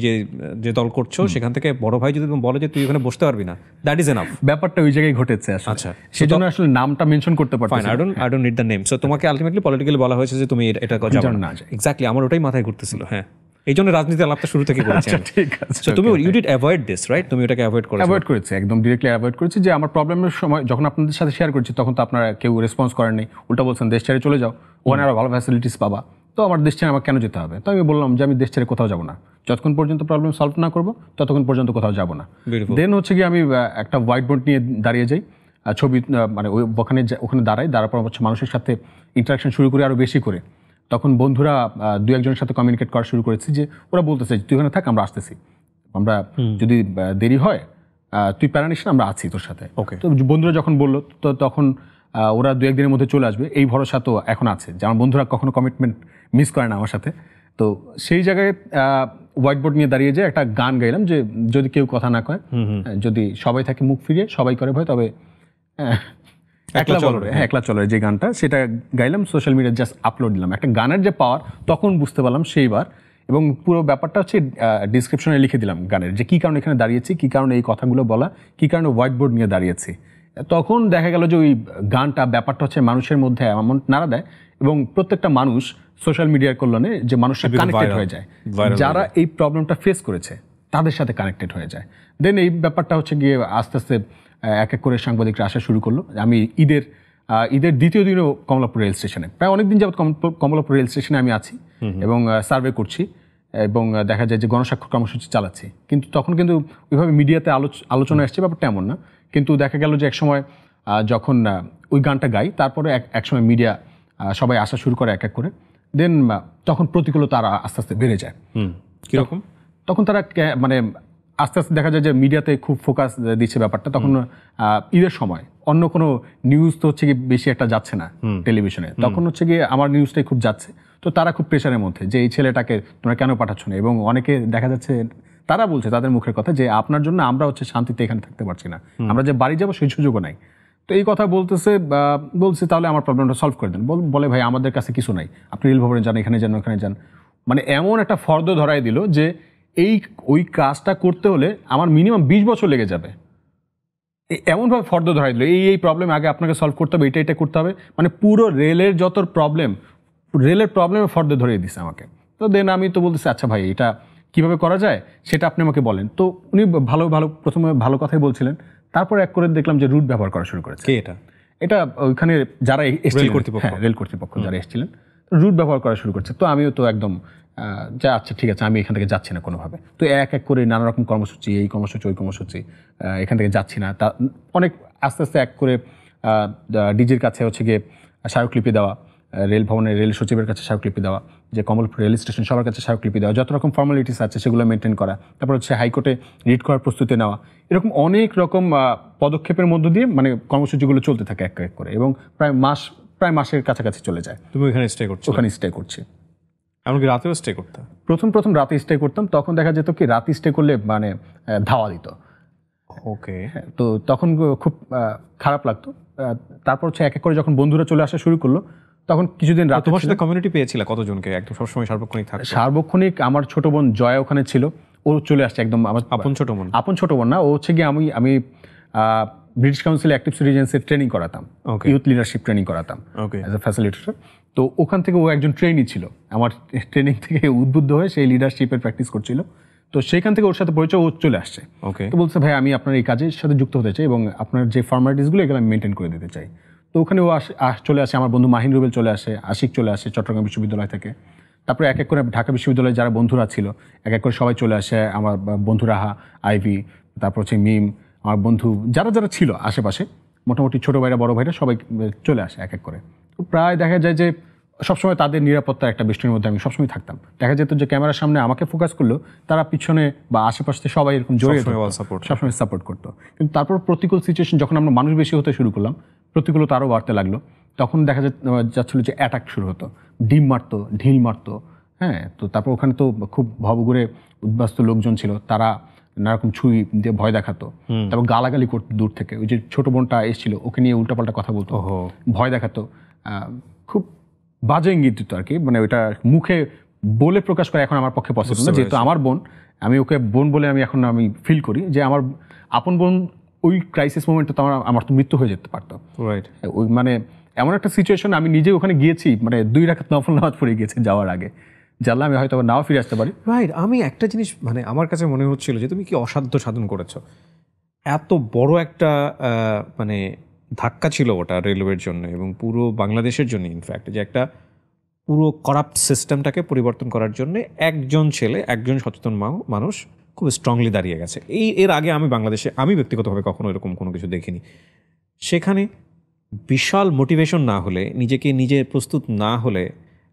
যে দল করছো সেখান থেকে বড় ভাই যদি তুমি বলে যে তুই এখানে বসতে পারবি না, দ্যাট ইজ এনাফ। ব্যাপারটা ওই জায়গায় ঘটেছে আসলে। আচ্ছা। সেজন্য আসলে নামটা মেনশন করতে ফাইন, পারতেছি I don't need the name. So তোমাকে আলটিমেটলি পলিটিক্যালি বলা হয়েছে যে তুমি এটা যাবে না। এক্স্যাক্টলি, আমার ওটাই মাথায় ঘুরতেছিল। হ্যাঁ, এই জন্য রাজনীতি আলাপটা শুরু থেকে করেছি। ঠিক আছে। সো তুমি you did avoid this, right? তুমি এটাকে অ্যাভয়েড করেছি, একদম ডিরেক্টলি অ্যাভয়েড করেছি। যে আমার প্রবলেমের সময় যখন আপনাদের সাথে শেয়ার করছি তখন তো আপনারা কেউ রেসপন্স করেন নাই, উল্টা বলছেন দেশ ছেড়ে চলে যাও, ওখানে আরো ভালো ফ্যাসিলিটিস পাবা। তো আমার দেশ ছেড়ে আমাকে কেন যেতে হবে? তো আমি বললাম যে আমি দেশ ছেড়ে কোথাও যাবো না, যতক্ষণ পর্যন্ত প্রবলেম সলভ না করবো ততক্ষণ পর্যন্ত কোথাও যাবো না। দেন হচ্ছে কি আমি একটা হোয়াইট বোর্ড নিয়ে দাঁড়িয়ে যাই, ছবি মানে ওখানে দাঁড়ার পর হচ্ছে মানুষের সাথে ইন্টারাকশন শুরু করি আরও বেশি করে। তখন বন্ধুরা দু একজনের সাথে কমিউনিকেট করা শুরু করেছি, যে ওরা বলতেছে তুই ওখানে থাক, আমরা আসতেছি, আমরা যদি দেরি হয় তুই প্যারা নিস না, আমরা আছি তোর সাথে। তো বন্ধুরা যখন বললো তো তখন ওরা দু একদিনের মধ্যে চলে আসবে, এই ভরসা তো এখন আছে যে আমার বন্ধুরা কখনো কমিটমেন্ট মিস করে না আমার সাথে। তো সেই জায়গায় হোয়াইট বোর্ড নিয়ে দাঁড়িয়ে যে একটা গান গাইলাম, যে যদি কেউ কথা না কয়, যদি সবাই থাকে মুখ ফিরিয়ে, সবাই করে ভয়, তবে একলা চলে, যে গানটা সেটা গাইলাম, সোশ্যাল মিডিয়ায় জাস্ট আপলোড দিলাম। একটা গানের যে পাওয়ার তখন বুঝতে পারলাম সেইবার, এবং পুরো ব্যাপারটা হচ্ছে ডিসক্রিপশনে লিখে দিলাম গানের, যে কী কারণে এখানে দাঁড়িয়েছি, কী কারণে এই কথাগুলো বলা, কী কারণে হোয়াইট বোর্ড নিয়ে দাঁড়িয়েছি। তখন দেখা গেল যে ওই গানটা ব্যাপারটা হচ্ছে মানুষের মধ্যে এমন নাড়া দেয়, এবং প্রত্যেকটা মানুষ সোশ্যাল মিডিয়ার কল্যাণে যে মানুষের কানেক্টেড হয়ে যায়, যারা এই প্রবলেমটা ফেস করেছে তাদের সাথে কানেক্টেড হয়ে যায়। দেন এই ব্যাপারটা হচ্ছে গিয়ে আস্তে আস্তে এক এক করে সাংবাদিকরা আসা শুরু করলো। আমি ঈদের দ্বিতীয় দিনও কমলাপুর রেল স্টেশনে, প্রায় অনেকদিন যাবত কমলাপুর রেল স্টেশনে আমি আছি এবং সার্ভে করছি, এবং দেখা যায় যে গণস্বাক্ষর কর্মসূচি চালাচ্ছি। কিন্তু তখন কিন্তু ওইভাবে মিডিয়াতে আলোচনা আসছে ব্যাপারটা এমন না। কিন্তু দেখা গেল যে একসময় যখন ওই গানটা গাই, তারপরে একসময় মিডিয়া সবাই আসা শুরু করে এক এক করে, দেন তখন প্রতিকূলতা আর আস্তে আস্তে বেড়ে যায়। কীরকম? তখন তারা মানে আস্তে আস্তে দেখা যায় যে মিডিয়াতে খুব ফোকাস দিচ্ছে ব্যাপারটা। তখন ঈদের সময় অন্য কোনো নিউজ তো হচ্ছে কি বেশি একটা যাচ্ছে না টেলিভিশনে, তখন হচ্ছে গিয়ে আমার নিউজটাই খুব যাচ্ছে। তো তারা খুব প্রেশারের মধ্যে যে এই ছেলেটাকে তোমরা কেন পাঠাচ্ছ না, এবং অনেকে দেখা যাচ্ছে তারা বলছে তাদের মুখের কথা যে আপনার জন্য আমরা হচ্ছে শান্তিতে এখানে থাকতে পারছি না, আমরা যে বাড়ি যাবো সেই সুযোগও নাই। তো এই কথা বলছে তাহলে আমার প্রবলেমটা সলভ করে দেন। বলে ভাই আমাদের কাছে কিছু নাই, আপনি রেল ভবনে যান, এখানে যান, ওখানে যান। মানে এমন একটা ফর্দ ধরাই দিল যে ওই কাজটা করতে হলে আমার মিনিমাম 20 বছর লেগে যাবে, এমনভাবে ফর্দ ধরাই দিল। এই প্রবলেম আগে আপনাকে সলভ করতে হবে, এটা করতে হবে, মানে পুরো রেলের যত রেলের প্রবলেমে ফর্দ ধরিয়ে দিছে আমাকে। তো দেন আমি তো বলতেছি আচ্ছা ভাই এটা কিভাবে করা যায় সেটা আপনি আমাকে বলেন। তো উনি প্রথমে ভালো কথাই বলছিলেন, তারপর এক করে দেখলাম যে রুট ব্যবহার করা শুরু করেছে। এটা ওইখানে যারা এসেছিলেন, রেল কর্তৃপক্ষ যারা এসেছিলেন, রুট ব্যবহার করা শুরু করছে। তো আমিও তো একদম যা আচ্ছা ঠিক আছে, আমি এখান থেকে যাচ্ছি না কোনোভাবে। তো এক এক করে নানা রকম কর্মসূচি, এই কর্মসূচি ওই কর্মসূচি, এখান থেকে যাচ্ছি না। তা অনেক আস্তে আস্তে এক করে ডিজির কাছে হচ্ছে গিয়ে স্মারকলিপি দেওয়া, রেল ভবনের রেল সচিবের কাছে স্মারকলিপি দেওয়া, যে কমলপুর রেল স্টেশন সবার কাছে স্মারকলিপি দেওয়া, যত রকম ফর্মালিটিস আছে সেগুলো মেনটেন করা, তারপর হচ্ছে হাইকোর্টে রিট করার প্রস্তুতি নেওয়া, এরকম অনেক রকম পদক্ষেপের মধ্য দিয়ে মানে কর্মসূচিগুলো চলতে থাকে এক এক করে, এবং প্রায় মাসের কাছাকাছি চলে যায়। তুমি ওখানে স্টে করছো? ওখানে স্টে করছি। এমনকি রাতেও স্টে করতাম? প্রথম রাতে স্টে করতাম। তখন দেখা যেত কি রাতে স্টে করলে মানে ধাওয়া দিত। ওকে। তো তখন খুব খারাপ লাগতো। তারপর হচ্ছে এক এক করে যখন বন্ধুরা চলে আসা শুরু করলো, তখন কিছুদিন রাতে তোমার সাথে কমিউনিটি পেয়েছিল কতজনকে? একদম সবসময় সার্বক্ষণিক আমার ছোট বোন জয়া ওখানে ছিল, ও চলে আসছে একদম আমার আপন ছোট বোন না, ও হচ্ছে গিয়ে আমি ব্রিটিশ কাউন্সিল অ্যাক্টিভ সিটিজেন্সের ট্রেনিং করাতাম, ইউথ লিডারশিপ ট্রেনিং করাতাম অ্যাজ এ ফ্যাসিলিটেটর। তো ওখান থেকে ও একজন ট্রেনি ছিল, আমার ট্রেনিং থেকে উদ্বুদ্ধ হয়ে সেই লিডারশিপের প্র্যাকটিস করছিল। তো সেইখান থেকে ওর সাথে পরিচয়, ও চলে আসছে। তো বলছে ভাই আমি আপনার এই কাজের সাথে যুক্ত হতে চাই, এবং আপনার যে ফর্মালিটিসগুলো এগুলো আমি মেনটেন করে দিতে চাই। তো ওখানে ও চলে আসে, আমার বন্ধু মাহিন রুবেল চলে আসে, আশিক চলে আসে চট্টগ্রাম বিশ্ববিদ্যালয় থেকে। তারপরে এক এক করে ঢাকা বিশ্ববিদ্যালয়ে যারা বন্ধুরা ছিল এক এক করে সবাই চলে আসে, আমার বন্ধু রাহা, আইভি, তারপর হচ্ছে মিম, আমার বন্ধু যারা যারা ছিল আশেপাশে, মোটামুটি ছোটো ভাইরা বড় ভাইরা সবাই চলে আসে এক এক করে। তো প্রায় দেখা যায় যে সবসময় তাদের নিরাপত্তার একটা বেষ্টনীর মধ্যে আমি সবসময় থাকতাম। দেখা যেত যে ক্যামেরার সামনে আমাকে ফোকাস করলো, তারা পিছনে বা আশেপাশে সবাই এরকম জড়িয়ে সবসময় সাপোর্ট করতো। কিন্তু তারপর প্রতিকূল সিচুয়েশন যখন আমরা মানুষ বেশি হতে শুরু করলাম, প্রতিকূলতা আরও বাড়তে লাগলো। তখন দেখা যাচ্ছিল যে অ্যাটাক শুরু হতো, ডিম মারতো, ঢিল মারতো। হ্যাঁ, তো তারপর ওখানে তো খুব ভবঘুরে উদ্বাস্ত লোকজন ছিল, তারা নানারকম ছুরি দিয়ে ভয় দেখাতো, তারপর গালাগালি করতো দূর থেকে। ওই যে ছোট বোনটা এসেছিল, ওকে নিয়ে উল্টাপাল্টা কথা বলতো, ভয় দেখাতো, খুব বাজে ইঙ্গিত দিত আর কি। মানে ওইটা মুখে বলে প্রকাশ করা এখন আমার পক্ষে পসিবল না, যেহেতু আমার বোন, আমি ওকে বোন বলে আমি ফিল করি যে আমার আপন বোন ওই ক্রাইসিস মোমেন্টে তো আমার তো মৃত্যু হয়ে যেতে পারতো। রাইট। ওই মানে এমন একটা সিচুয়েশন, আমি নিজে ওখানে গিয়েছি, মানে 2 রাকাত নফল নামাজ পড়ে গিয়েছি যাওয়ার আগে, জানলে আমি হয়তো নাও ফিরে আসতে পারি। রাইট। আমি একটা জিনিস মানে আমার কাছে মনে হচ্ছিল যে তুমি কি অসাধ্য সাধন করেছো। এত বড় একটা মানে ধাক্কা ছিল ওটা রেলওয়ের জন্য এবং পুরো বাংলাদেশের জন্য, ইনফ্যাক্ট যে একটা পুরো করাপ্ট সিস্টেমটাকে পরিবর্তন করার জন্য একজন ছেলে, একজন সচেতন মানুষ খুব স্ট্রংলি দাঁড়িয়ে গেছে। এর আগে আমি বাংলাদেশে আমি ব্যক্তিগতভাবে কখনো এরকম কোনো কিছু দেখিনি। সেখানে বিশাল মোটিভেশন না হলে, নিজেকে নিজে প্রস্তুত না হলে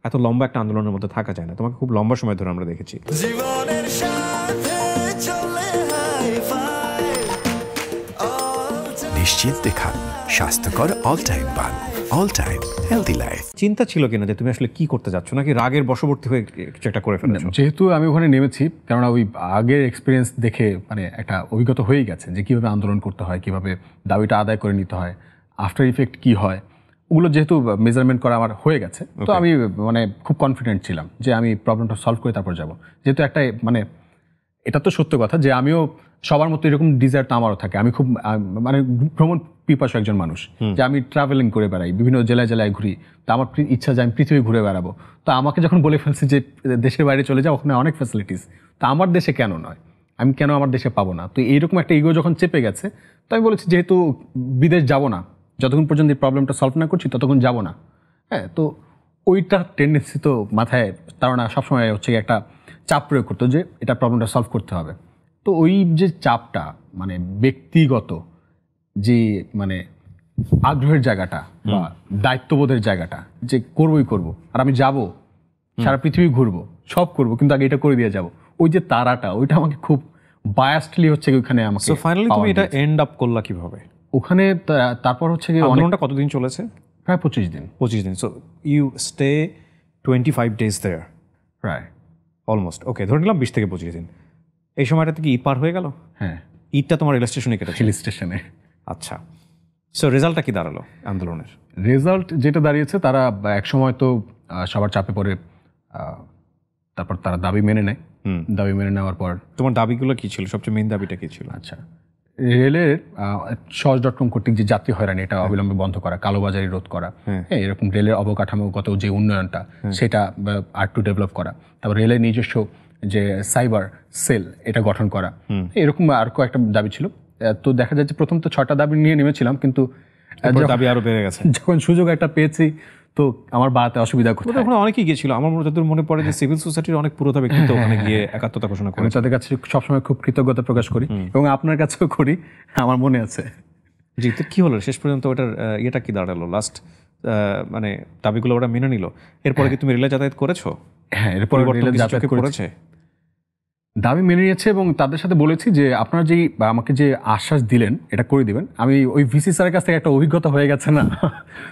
এত লম্বা একটা আন্দোলনের মধ্যে থাকা যায় না। তোমাকে খুব লম্বা সময় ধরে আমরা দেখেছি। জীবনের সাথে চলে হাই-ফাই, নিশ্চিন্তে খান স্বাস্থ্যকর অল টাইম পান। All time healthy life. চিন্তা ছিল কিনা যে তুমি আসলে কি করতে যাচ্ছ, নাকি রাগের বশবর্তী হয়ে কিছু একটা করে ফেলেছো? যেহেতু আমি ওখানে নেমেছি, কেননা ওই আগের এক্সপিরিয়েন্স দেখে মানে একটা অভিজ্ঞতা হয়েই গেছে যে কীভাবে আন্দোলন করতে হয়, কীভাবে দাবিটা আদায় করে নিতে হয়, আফটার ইফেক্ট কী হয়, ওগুলো যেহেতু মেজারমেন্ট করা আমার হয়ে গেছে, তো আমি মানে খুব কনফিডেন্ট ছিলাম যে আমি প্রবলেমটা সলভ করে তারপর যাব। যেহেতু একটা মানে এটা তো সত্য কথা যে আমিও সবার মতো এরকম ডিজায়ার তো আমারও থাকে। আমি খুব মানে ভ্রমণ পিপাসু একজন মানুষ, যে আমি ট্রাভেলিং করে বেড়াই, বিভিন্ন জেলায় জেলায় ঘুরি। তো আমার ইচ্ছা যে আমি পৃথিবী ঘুরে বেড়াবো। তো আমাকে যখন বলে ফেলছে যে দেশের বাইরে চলে যাও, ওখানে অনেক ফ্যাসিলিটিস, তো আমার দেশে কেন নয়, আমি কেন আমার দেশে পাবো না? তো এইরকম একটা ইগো যখন চেপে গেছে, তো আমি বলেছি যেহেতু বিদেশ যাব না, যতক্ষণ পর্যন্ত এই প্রবলেমটা সলভ না করছি ততক্ষণ যাব না। হ্যাঁ, তো ওইটা টেন্ডেন্সি তো মাথায় তারা না সবসময় হচ্ছে একটা চাপ প্রয়োগ করতো যে এটা প্রবলেমটা সলভ করতে হবে। তো ওই যে চাপটা, মানে ব্যক্তিগত যে মানে আগ্রহের জায়গাটা বা দায়িত্ববোধের জায়গাটা, যে করবোই করব, আর আমি যাব, সারা পৃথিবী ঘুরবো, সব করব, কিন্তু আগে এটা করে দিয়ে যাব, ওই যে তারাটা, ওইটা আমাকে খুব বায়াসডলি হচ্ছে ওইখানে আমাকে। সো ফাইনালি তুমি এটা এন্ড আপ করলা কিভাবে ওখানে? তারপর হচ্ছে কি আন্দোলনটা কতদিন চলেছে? প্রায় 25 দিন। 25 দিন। সো ইউ স্টে 25 days দেয়ার প্রায় অলমোস্ট। ওকে, ধরে নিলাম 20 থেকে 25 দিন। এই সময়টাতে কি ঈদ পার হয়ে গেল? হ্যাঁ, ঈদটা তোমার রেল স্টেশনে কেটেছে? হিল স্টেশনে। আচ্ছা, সো রেজাল্টটা কি দাঁড়ালো আন্দোলনের? রেজাল্ট যেটা দাঁড়িয়েছে, তারা এক সময় তো সবার চাপে পড়ে, তারপর তারা দাবি মেনে নেয়। দাবি মেনে নেওয়ার পর তোমার দাবিগুলো কি ছিল? সবচেয়ে মেইন দাবিটা কি ছিল? আচ্ছা, রেলের সহজ.com কর্তৃক যে যাত্রী হয়রানি, এটা অবিলম্বে বন্ধ করা, কালোবাজারি রোধ করা, হ্যাঁ, এরকম রেলের অবকাঠামোগত যে উন্নয়নটা, সেটা আর টু ডেভেলপ করা, তারপর রেলের নিজস্ব যে সাইবার সেল, এটা গঠন করা, এরকম আর কয়েকটা দাবি ছিল। তো দেখা যাচ্ছে প্রথম তো 6টা দাবি নিয়ে নেমেছিলাম, কিন্তু দাবি আরো বেড়ে গেছে। যখন সুযোগ একটা পেয়েছি, তো আমার বাড়াতে অসুবিধা কোথায়? ওখানে অনেকেই গিয়েছিল। আমার যতদূর মনে পড়ে যে সিভিল সোসাইটির অনেক পুরোধা ব্যক্তিত্ব ওখানে গিয়ে একাত্মতা ঘোষণা করে। আমি তাদের কাছে সবসময় খুব কৃতজ্ঞতা প্রকাশ করি এবং আপনার কাছেও করি, আমার মনে আছে। জি, তো কি হলো শেষ পর্যন্ত? ওটার ইয়েটা কি দাঁড়ালো লাস্ট? মানে দাবিগুলো ওরা মেনে নিল। এরপরে কি তুমি রেলে যাতায়াত করেছো? হ্যাঁ, এরপর রেলে যাতায়াত করেছে, দাবি মেনে নিয়েছে এবং তাদের সাথে বলেছি যে আপনারা যেই আমাকে যে আশ্বাস দিলেন এটা করে দিবেন। আমি ওই ভিসি স্যারের কাছ থেকে একটা অভিজ্ঞতা হয়ে গেছে না,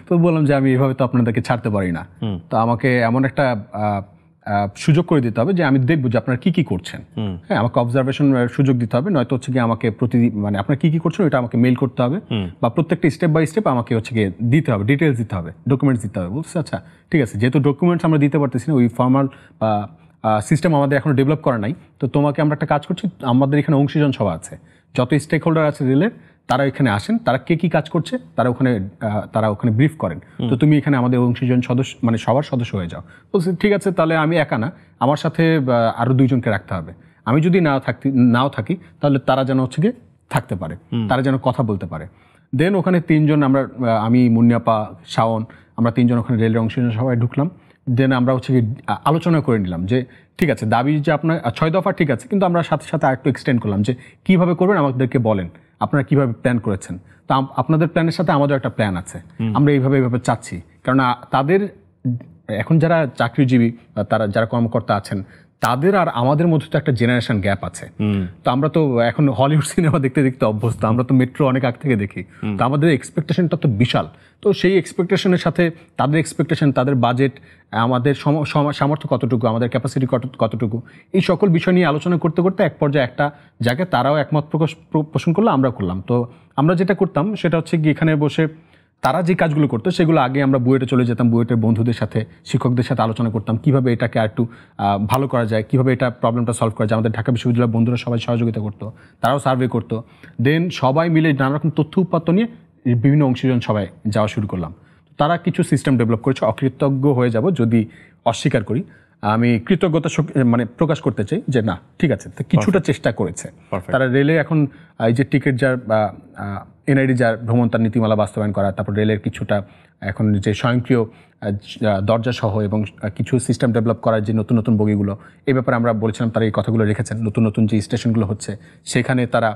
তো বললাম যে আমি এভাবে তো আপনাদেরকে ছাড়তে পারি না, তো আমাকে এমন একটা সুযোগ করে দিতে হবে যে আমি দেখবো যে আপনারা কি কি করছেন। হ্যাঁ, আমাকে অবজারভেশন সুযোগ দিতে হবে, নয়তো হচ্ছে গিয়ে আমাকে মানে আপনারা কি কি করছেন ওইটা আমাকে মেইল করতে হবে, বা প্রত্যেকটা স্টেপ বাই স্টেপ আমাকে হচ্ছে গিয়ে দিতে হবে, ডিটেলস দিতে হবে, ডকুমেন্টস দিতে হবে। বলছে আচ্ছা ঠিক আছে, যেহেতু ডকুমেন্টস আমরা দিতে পারতেছি না, ওই ফর্মাল বা সিস্টেম আমাদের এখনো ডেভেলপ করা নাই, তো তোমাকে আমরা একটা কাজ করছি, আমাদের এখানে অংশীজন সভা আছে, যত স্টেক হোল্ডার আছে রেলের, তারা এখানে আসেন, তারা কে কি কাজ করছে তারা ওখানে ব্রিফ করেন, তো তুমি এখানে আমাদের অংশীজন সদস্য মানে সবার সদস্য হয়ে যাও। বলছি ঠিক আছে, তাহলে আমি একা না, আমার সাথে আরো 2 জনকে রাখতে হবে, আমি যদি নাও থাকি তাহলে তারা যেন হচ্ছে গিয়ে থাকতে পারে, তারা যেন কথা বলতে পারে। দেন ওখানে 3 জন আমরা, আমি, মুন্নিয়াপা, শাওন, আমরা 3 জন ওখানে রেলের অংশীজন সভায় ঢুকলাম। দেন আমরা হচ্ছে কি আলোচনা করে নিলাম যে ঠিক আছে, দাবি যে আপনার 6 দফা ঠিক আছে, কিন্তু আমরা সাথে সাথে আরেকটু এক্সটেন্ড করলাম যে কীভাবে করবেন আমাদেরকে বলেন, আপনারা কীভাবে প্ল্যান করেছেন। তা আপনাদের প্ল্যানের সাথে আমাদের একটা প্ল্যান আছে, আমরা এইভাবে চাচ্ছি। কারণ তাদের এখন যারা চাকরিজীবী, তারা যারা কর্মকর্তা আছেন, তাদের আর আমাদের মধ্যে তো একটা জেনারেশন গ্যাপ আছে। তো আমরা তো এখন হলিউড সিনেমা দেখতে দেখতে অভ্যস্ত, আমরা তো মেট্রো অনেক আগ থেকে দেখি, তো আমাদের এক্সপেকটেশনটা তো বিশাল। তো সেই এক্সপেকটেশনের সাথে তাদের এক্সপেকটেশন, তাদের বাজেট, আমাদের সামর্থ্য কতটুকু, আমাদের ক্যাপাসিটি কতটুকু, এই সকল বিষয় নিয়ে আলোচনা করতে করতে এক পর্যায়ে একটা জায়গায় তারাও একমত পোষণ করলো, আমরাও করলাম। তো আমরা যেটা করতাম সেটা হচ্ছে কি, এখানে বসে তারা যে কাজগুলো করতো সেগুলো আগে আমরা বুয়েটে চলে যেতাম, বুয়েটের বন্ধুদের সাথে, শিক্ষকদের সাথে আলোচনা করতাম কীভাবে এটাকে আর একটু ভালো করা যায়, কীভাবে এটা প্রবলেমটা সলভ করা যায়। আমাদের ঢাকা বিশ্ববিদ্যালয়ের বন্ধুরা সবাই সহযোগিতা করতো, তারাও সার্ভে করতো। দেন সবাই মিলে নানা রকম তথ্য উপাত্ত নিয়ে বিভিন্ন অংশীজন সবাই যাওয়া শুরু করলাম। তারা কিছু সিস্টেম ডেভেলপ করেছে, অকৃতজ্ঞ হয়ে যাব যদি অস্বীকার করি। আমি কৃতজ্ঞতা মানে প্রকাশ করতে চাই যে না, ঠিক আছে, কিছুটা চেষ্টা করেছে তারা। রেলে এখন এই যে টিকিট যার বা এনআইডি যার ভ্রমণ তার নীতিমালা বাস্তবায়ন করা, তারপর রেলের কিছুটা এখন যে স্বয়ংক্রিয় দরজা সহ এবং কিছু সিস্টেম ডেভেলপ করার যে নতুন নতুন বগিগুলো, এই ব্যাপারে আমরা বলেছিলাম, তারা এই কথাগুলো রেখেছেন। নতুন নতুন যে স্টেশনগুলো হচ্ছে সেখানে তারা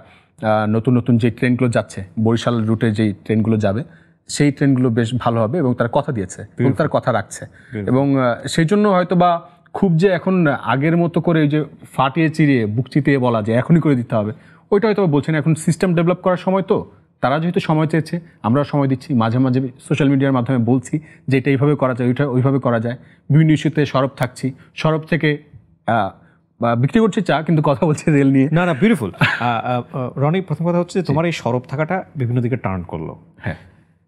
নতুন নতুন যে ট্রেনগুলো যাচ্ছে, বরিশাল রুটে যেই ট্রেনগুলো যাবে সেই ট্রেনগুলো বেশ ভালো হবে এবং তারা কথা দিয়েছে এবং তার কথা রাখছে। এবং সেই জন্য হয়তো বা খুব যে এখন আগের মতো করে যে ফাটিয়ে চিরিয়ে বুক চিতিয়ে বলা যে এখনই করে দিতে হবে, ওইটা হয়তো বলছেন। এখন সিস্টেম ডেভেলপ করার সময়, তো তারা যেহেতু সময় চেয়েছে, আমরাও সময় দিচ্ছি। মাঝে মাঝে সোশ্যাল মিডিয়ার মাধ্যমে বলছি যে এটা এইভাবে করা যায়, ওইভাবে করা যায়। বিভিন্ন ইস্যুতে সরব থাকছি, সরব থেকে বিক্রি করছে চা, কিন্তু কথা বলছে রেল নিয়ে। না, বিউটিফুল। রনি, প্রথম কথা হচ্ছে তোমার এই সরব থাকাটা বিভিন্ন দিকে টার্ন করলো। হ্যাঁ,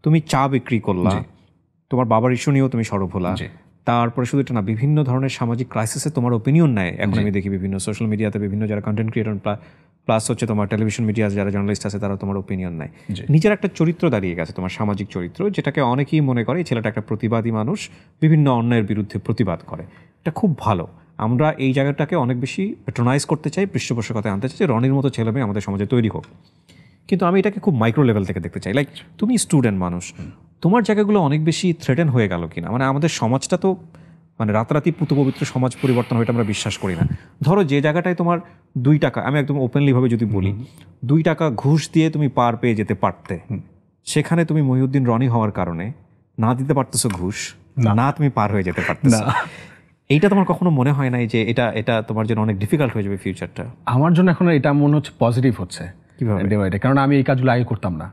তুমি চা বিক্রি করলা, তোমার বাবার ইস্যু নিয়েও তুমি সরব হলা, তারপরে শুধু এটা না, বিভিন্ন ধরনের সামাজিক ক্রাইসিসে তোমার ওপিনিয়ন নেয়। এখন আমি দেখি বিভিন্ন সোশ্যাল মিডিয়াতে বিভিন্ন যারা কন্টেন্ট ক্রিয়েটর প্লাস হচ্ছে তোমার টেলিভিশন মিডিয়া যারা জার্নালিস্ট আছে তারা তোমার ওপিনিয়ন নেয়। নিজের একটা চরিত্র দাঁড়িয়ে গেছে, তোমার সামাজিক চরিত্র, যেটাকে অনেকেই মনে করে এই ছেলেটা একটা প্রতিবাদী মানুষ, বিভিন্ন অন্যায়ের বিরুদ্ধে প্রতিবাদ করে। এটা খুব ভালো। আমরা এই জায়গাটাকে অনেক বেশি প্যাট্রোনাইজ করতে চাই, পৃষ্ঠপোষকতায় আনতে চাই যে রনির মতো ছেলেমেয়ে আমাদের সমাজে তৈরি হোক। কিন্তু আমি এটাকে খুব মাইক্রো লেভেল থেকে দেখতে চাই। লাইক তুমি স্টুডেন্ট মানুষ, তোমার জায়গাগুলো অনেক বেশি থ্রেটেন হয়ে গেল কিনা। মানে আমাদের সমাজটা তো মানে রাতারাতি পুত পবিত্র সমাজ পরিবর্তন হয়ে আমরা বিশ্বাস করি না। ধরো যে জায়গাটায় তোমার 2 টাকা, আমি একদম ওপেনলিভাবে যদি বলি, 2 টাকা ঘুষ দিয়ে তুমি পার পেয়ে যেতে পারতে, সেখানে তুমি মহিউদ্দিন রনি হওয়ার কারণে না দিতে পারতেছো ঘুষ, না তুমি পার হয়ে যেতে পারতেছো। এইটা তোমার কখনো মনে হয় নাই যে এটা তোমার জন্য অনেক ডিফিকাল্ট হয়ে যাবে ফিউচারটা? আমার জন্য এখন এটা মনে হচ্ছে পজিটিভ হচ্ছে। কিভাবে? কারণ আমি এই কাজগুলো আগে করতাম না,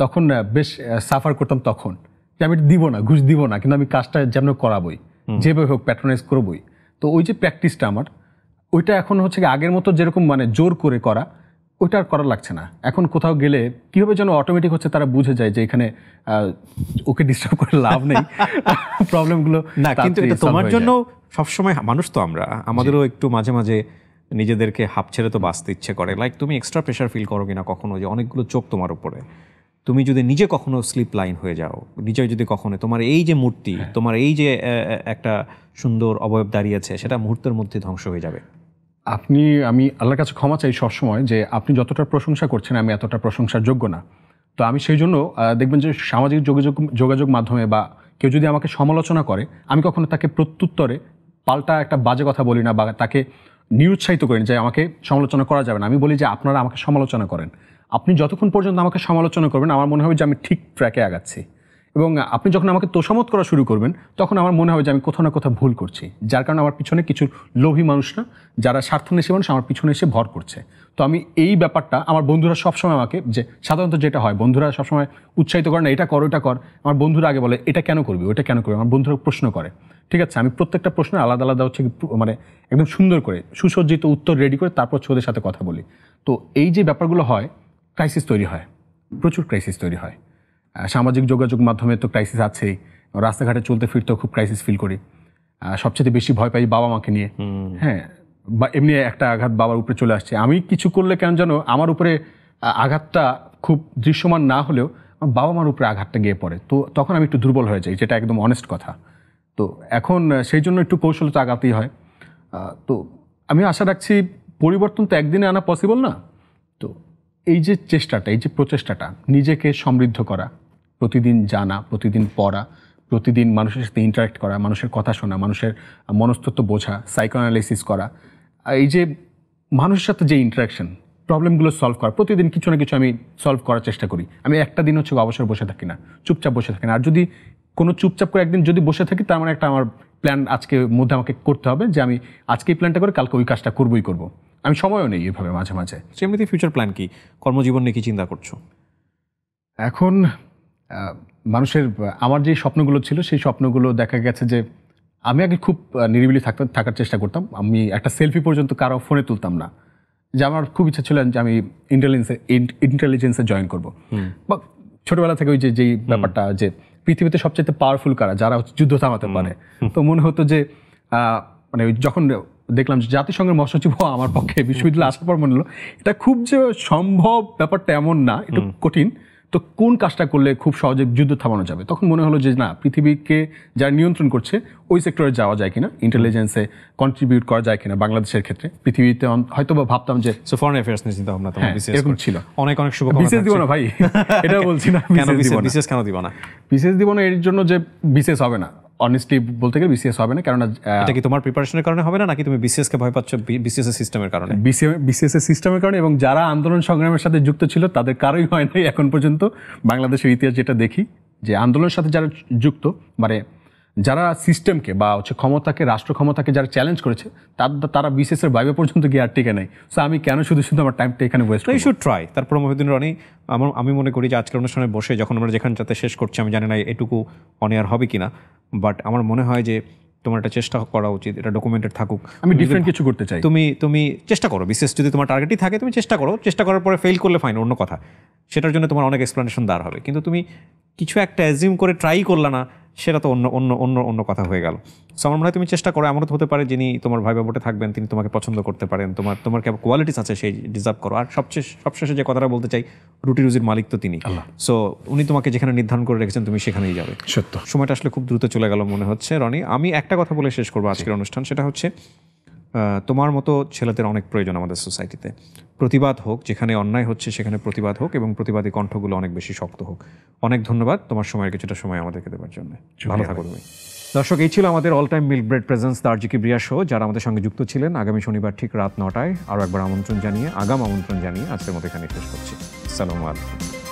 তখন বেশ সাফার করতাম তখন, যে আমি দিব না, ঘুষ দিব না, কিন্তু আমি কাজটা যেমন করাবই, যেভাবে হোক প্যাট্রোনাইজ করবই। তো ওই যে প্র্যাকটিসটা আমার, ওইটা এখন হচ্ছে কি আগের মতো যেরকম মানে জোর করে করা, ওইটা আর করা লাগছে না। এখন কোথাও গেলে কীভাবে যেন অটোমেটিক হচ্ছে, তারা বুঝে যায় যে এখানে ওকে ডিস্টার্ব করে লাভ নেই, প্রবলেমগুলো না। কিন্তু এটা তোমার জন্য সবসময়, মানুষ তো আমরা, আমাদেরও একটু মাঝে মাঝে নিজেদেরকে হাঁপ ছেড়ে তো বাঁচতে ইচ্ছে করে। লাইক তুমি এক্সট্রা প্রেশার ফিল করো কিনা কখনো, যে অনেকগুলো চোখ তোমার উপরে, তুমি যদি নিজে কখনো স্লিপ লাইন হয়ে যাও, নিজে যদি কখনো তোমার এই যে মূর্তি, তোমার এই যে একটা সুন্দর অবয়ব দাঁড়িয়েছে, সেটা মুহূর্তের মধ্যে ধ্বংস হয়ে যাবে। আমি আল্লাহর কাছে ক্ষমা চাই সবসময় যে আপনি যতটা প্রশংসা করছেন আমি এতটা প্রশংসার যোগ্য না। তো আমি সেই জন্য দেখবেন যে সামাজিক যোগাযোগ মাধ্যমে বা কেউ যদি আমাকে সমালোচনা করে, আমি কখনো তাকে প্রত্যুত্তরে পাল্টা একটা বাজে কথা বলি না, বা তাকে নিরুৎসাহিত করি না যে আমাকে সমালোচনা করা যাবে না। আমি বলি যে আপনারা আমাকে সমালোচনা করেন, আপনি যতক্ষণ পর্যন্ত আমাকে সমালোচনা করবেন আমার মনে হবে যে আমি ঠিক ট্র্যাকে আগাচ্ছি, এবং আপনি যখন আমাকে তোষামত করা শুরু করবেন তখন আমার মনে হবে যে আমি কোথাও না কোথাও ভুল করছি, যার কারণে আমার পিছনে কিছু লোভী মানুষরা, যারা স্বার্থন্বেষী মানুষ, আমার পিছনে এসে ভর করছে। তো আমি এই ব্যাপারটা, আমার বন্ধুরা সবসময় আমাকে, যে সাধারণত যেটা হয় বন্ধুরা সবসময় উৎসাহিত করে না, এটা কর ওটা কর, আমার বন্ধুরা আগে বলে এটা কেন করবি, ওটা কেন করবি, আমার বন্ধুরা প্রশ্ন করে। ঠিক আছে, আমি প্রত্যেকটা প্রশ্নের আলাদা আলাদা হচ্ছে মানে একদম সুন্দর করে সুসজ্জিত উত্তর রেডি করে তারপর ওদের সাথে কথা বলি। তো এই যে ব্যাপারগুলো হয়, ক্রাইসিস তৈরি হয়, প্রচুর ক্রাইসিস তৈরি হয়। সামাজিক যোগাযোগ মাধ্যমে তো ক্রাইসিস আছেই, রাস্তাঘাটে চলতে ফিরতেও খুব ক্রাইসিস ফিল করি। সবচেয়ে বেশি ভয় পাই বাবা মাকে নিয়ে। হ্যাঁ, বা এমনি একটা আঘাত বাবার উপরে চলে আসছে, আমি কিছু করলে কেন যেন আমার উপরে আঘাতটা খুব দৃশ্যমান না হলেও আমার বাবা মার উপরে আঘাতটা গিয়ে পড়ে। তো তখন আমি একটু দুর্বল হয়ে যাই, যেটা একদম অনেস্ট কথা। তো এখন সেই জন্য একটু কৌশলতা আঘাতেই হয়। তো আমি আশা রাখছি পরিবর্তন তো একদিনে আনা পসিবল না। তো এই যে চেষ্টাটা, এই যে প্রচেষ্টাটা, নিজেকে সমৃদ্ধ করা, প্রতিদিন জানা, প্রতিদিন পড়া, প্রতিদিন মানুষের সাথে ইন্টারাক্ট করা, মানুষের কথা শোনা, মানুষের মনস্তত্ত্ব বোঝা, সাইকোঅ্যানালাইসিস করা, এই যে মানুষের সাথে যে ইন্টারাকশন, প্রবলেমগুলো সলভ করা, প্রতিদিন কিছু না কিছু আমি সলভ করার চেষ্টা করি। আমি একটা দিন হচ্ছে অবসর বসে থাকি না, চুপচাপ বসে থাকি না। আর যদি কোনো চুপচাপ করে একদিন যদি বসে থাকি, তার মানে একটা আমার প্ল্যান আজকে মধ্যে আমাকে করতে হবে যে আমি আজকে এই প্ল্যানটা করে কালকে ওই কাজটা করবই করব। আমি সময়ও নেই এভাবে মাঝে মাঝে। এমনিতে ফিউচার প্ল্যান কি, কর্মজীবন নিয়ে কি চিন্তা করছো? এখন মানুষের আমার যে স্বপ্নগুলো ছিল সেই স্বপ্নগুলো দেখা গেছে যে আমি আগে খুব নিরিবিলি থাকার চেষ্টা করতাম। আমি একটা সেলফি পর্যন্ত কারো ফোনে তুলতাম না। যে আমার খুব ইচ্ছা ছিল যে আমি ইন্টেলিজেন্সে জয়েন করব। বা ছোটবেলা থেকে ওই যেই ব্যাপারটা যে পৃথিবীতে সবচেয়ে পাওয়ারফুল কারা, যারা যুদ্ধ থামাতে পারে। তো মনে হতো যে মানে যখন দেখলাম যে জাতিসংঘের মহাসচিব হওয়া আমার পক্ষে বিশ্ববিদ্যালয়ে আসার পর মনে হলো এটা খুব যে সম্ভব ব্যাপারটা এমন না, একটু কঠিন। তো কোন কাজটা করলে খুব সহজে যুদ্ধ থামানো যাবে, তখন মনে হলো যে না, পৃথিবীকে যারা নিয়ন্ত্রণ করছে ওই সেক্টরে যাওয়া যায় কিনা, ইন্টেলিজেন্সে কন্ট্রিবিউট করা যায় কিনা বাংলাদেশের ক্ষেত্রে। পৃথিবীতে হয়তো বা ভাবতাম যে ফরেন অ্যাফেয়ার্স নিয়ে চিন্তা ভাবনা তোমার বিসিএস এরকম ছিল। অনেক অনেক শুভকামনা। বিশেষ দিব না ভাই, এটা বলছি না। কেন বিসিএস কেন দিব না? বিশেষ দিব না এর জন্য যে বিশেষ হবে না, অনেস্টলি বলতে গেলে বিসিএস হবে না। কেননা এটা কি তোমার প্রিপারেশনের কারণে হবে না, নাকি তুমি বিসিএস কে ভয় পাচ্ছ বিসিএস এর সিস্টেমের কারণে? বিসিএস এর সিস্টেমের কারণে, এবং যারা আন্দোলন সংগ্রামের সাথে যুক্ত ছিল তাদের কারোই হয় নাই এখন পর্যন্ত। বাংলাদেশের ইতিহাস যেটা দেখি যে আন্দোলনের সাথে যারা যুক্ত, মানে যারা সিস্টেমকে বা ক্ষমতাকে, রাষ্ট্র ক্ষমতাকে যারা চ্যালেঞ্জ করেছে তারা বিসিএস এর বাইরে পর্যন্ত গিয়ে আর টিকে নাই। সো আমি কেন শুধু আমার টাইমটা এখানে ওয়েস্ট করব? You should try. তারপর মহিউদ্দিন রনি, আমি মনে করি যে আজকের অনুষ্ঠানে বসে যখন আমরা যেখানটাতে শেষ করছি, আমি জানি না এটুকু অন এয়ার হবে কিনা, বাট আমার মনে হয় যে তোমার একটা চেষ্টা করা উচিত, এটা ডকুমেন্টেড থাকুক। আমি ডিফারেন্ট কিছু করতে চাই। তুমি চেষ্টা করো, বিশেষ যদি তোমার টার্গেটই থাকে তুমি চেষ্টা করো। চেষ্টা করার পরে ফেল করলে ফাইন, অন্য কথা, সেটার জন্য তোমার অনেক এক্সপ্লেনেশন দেওয়ার হবে। কিন্তু তুমি কিছু একটা অ্যাজিউম করে ট্রাই করলা না, সেটা তো অন্য অন্য অন্য অন্য কথা হয়ে গেল। সো আমার মনে হয় তুমি চেষ্টা করো। এমন তো হতে পারে যিনি তোমার ভাই বোর্ডে থাকবেন তিনি তোমাকে পছন্দ করতে পারেন, তোমার কোয়ালিটিস আছে, সেই ডিজার্ভ করো। আর সবশেষে যে কথাটা বলতে চাই, রুটি রুজির মালিক তো তিনি। সো উনি তোমাকে যেখানে নির্ধারণ করে রেখেছেন তুমি সেখানেই যাবে। সত্য। সময়টা আসলে খুব দ্রুত চলে গেল মনে হচ্ছে। রনি, আমি একটা কথা বলে শেষ করবো আজকের অনুষ্ঠান, সেটা হচ্ছে তোমার মতো ছেলেদের অনেক প্রয়োজন আমাদের সোসাইটিতে। প্রতিবাদ হোক, যেখানে অন্যায় হচ্ছে সেখানে প্রতিবাদ হোক, এবং প্রতিবাদী কণ্ঠগুলো অনেক বেশি শক্ত হোক। অনেক ধন্যবাদ তোমার সময়ের কিছুটা সময় আমাদেরকে দেওয়ার জন্য। ভালো থাকো তুমি। দর্শক, এই ছিল আমাদের all time milk bread presents the আরজিকি ব্রিয়া শো। যারা আমাদের সঙ্গে যুক্ত ছিলেন, আগামী শনিবার ঠিক রাত 9টায় আরও একবার আমন্ত্রণ জানিয়ে আজকের মতো এখানে শেষ করছি। আসসালামু আলাইকুম।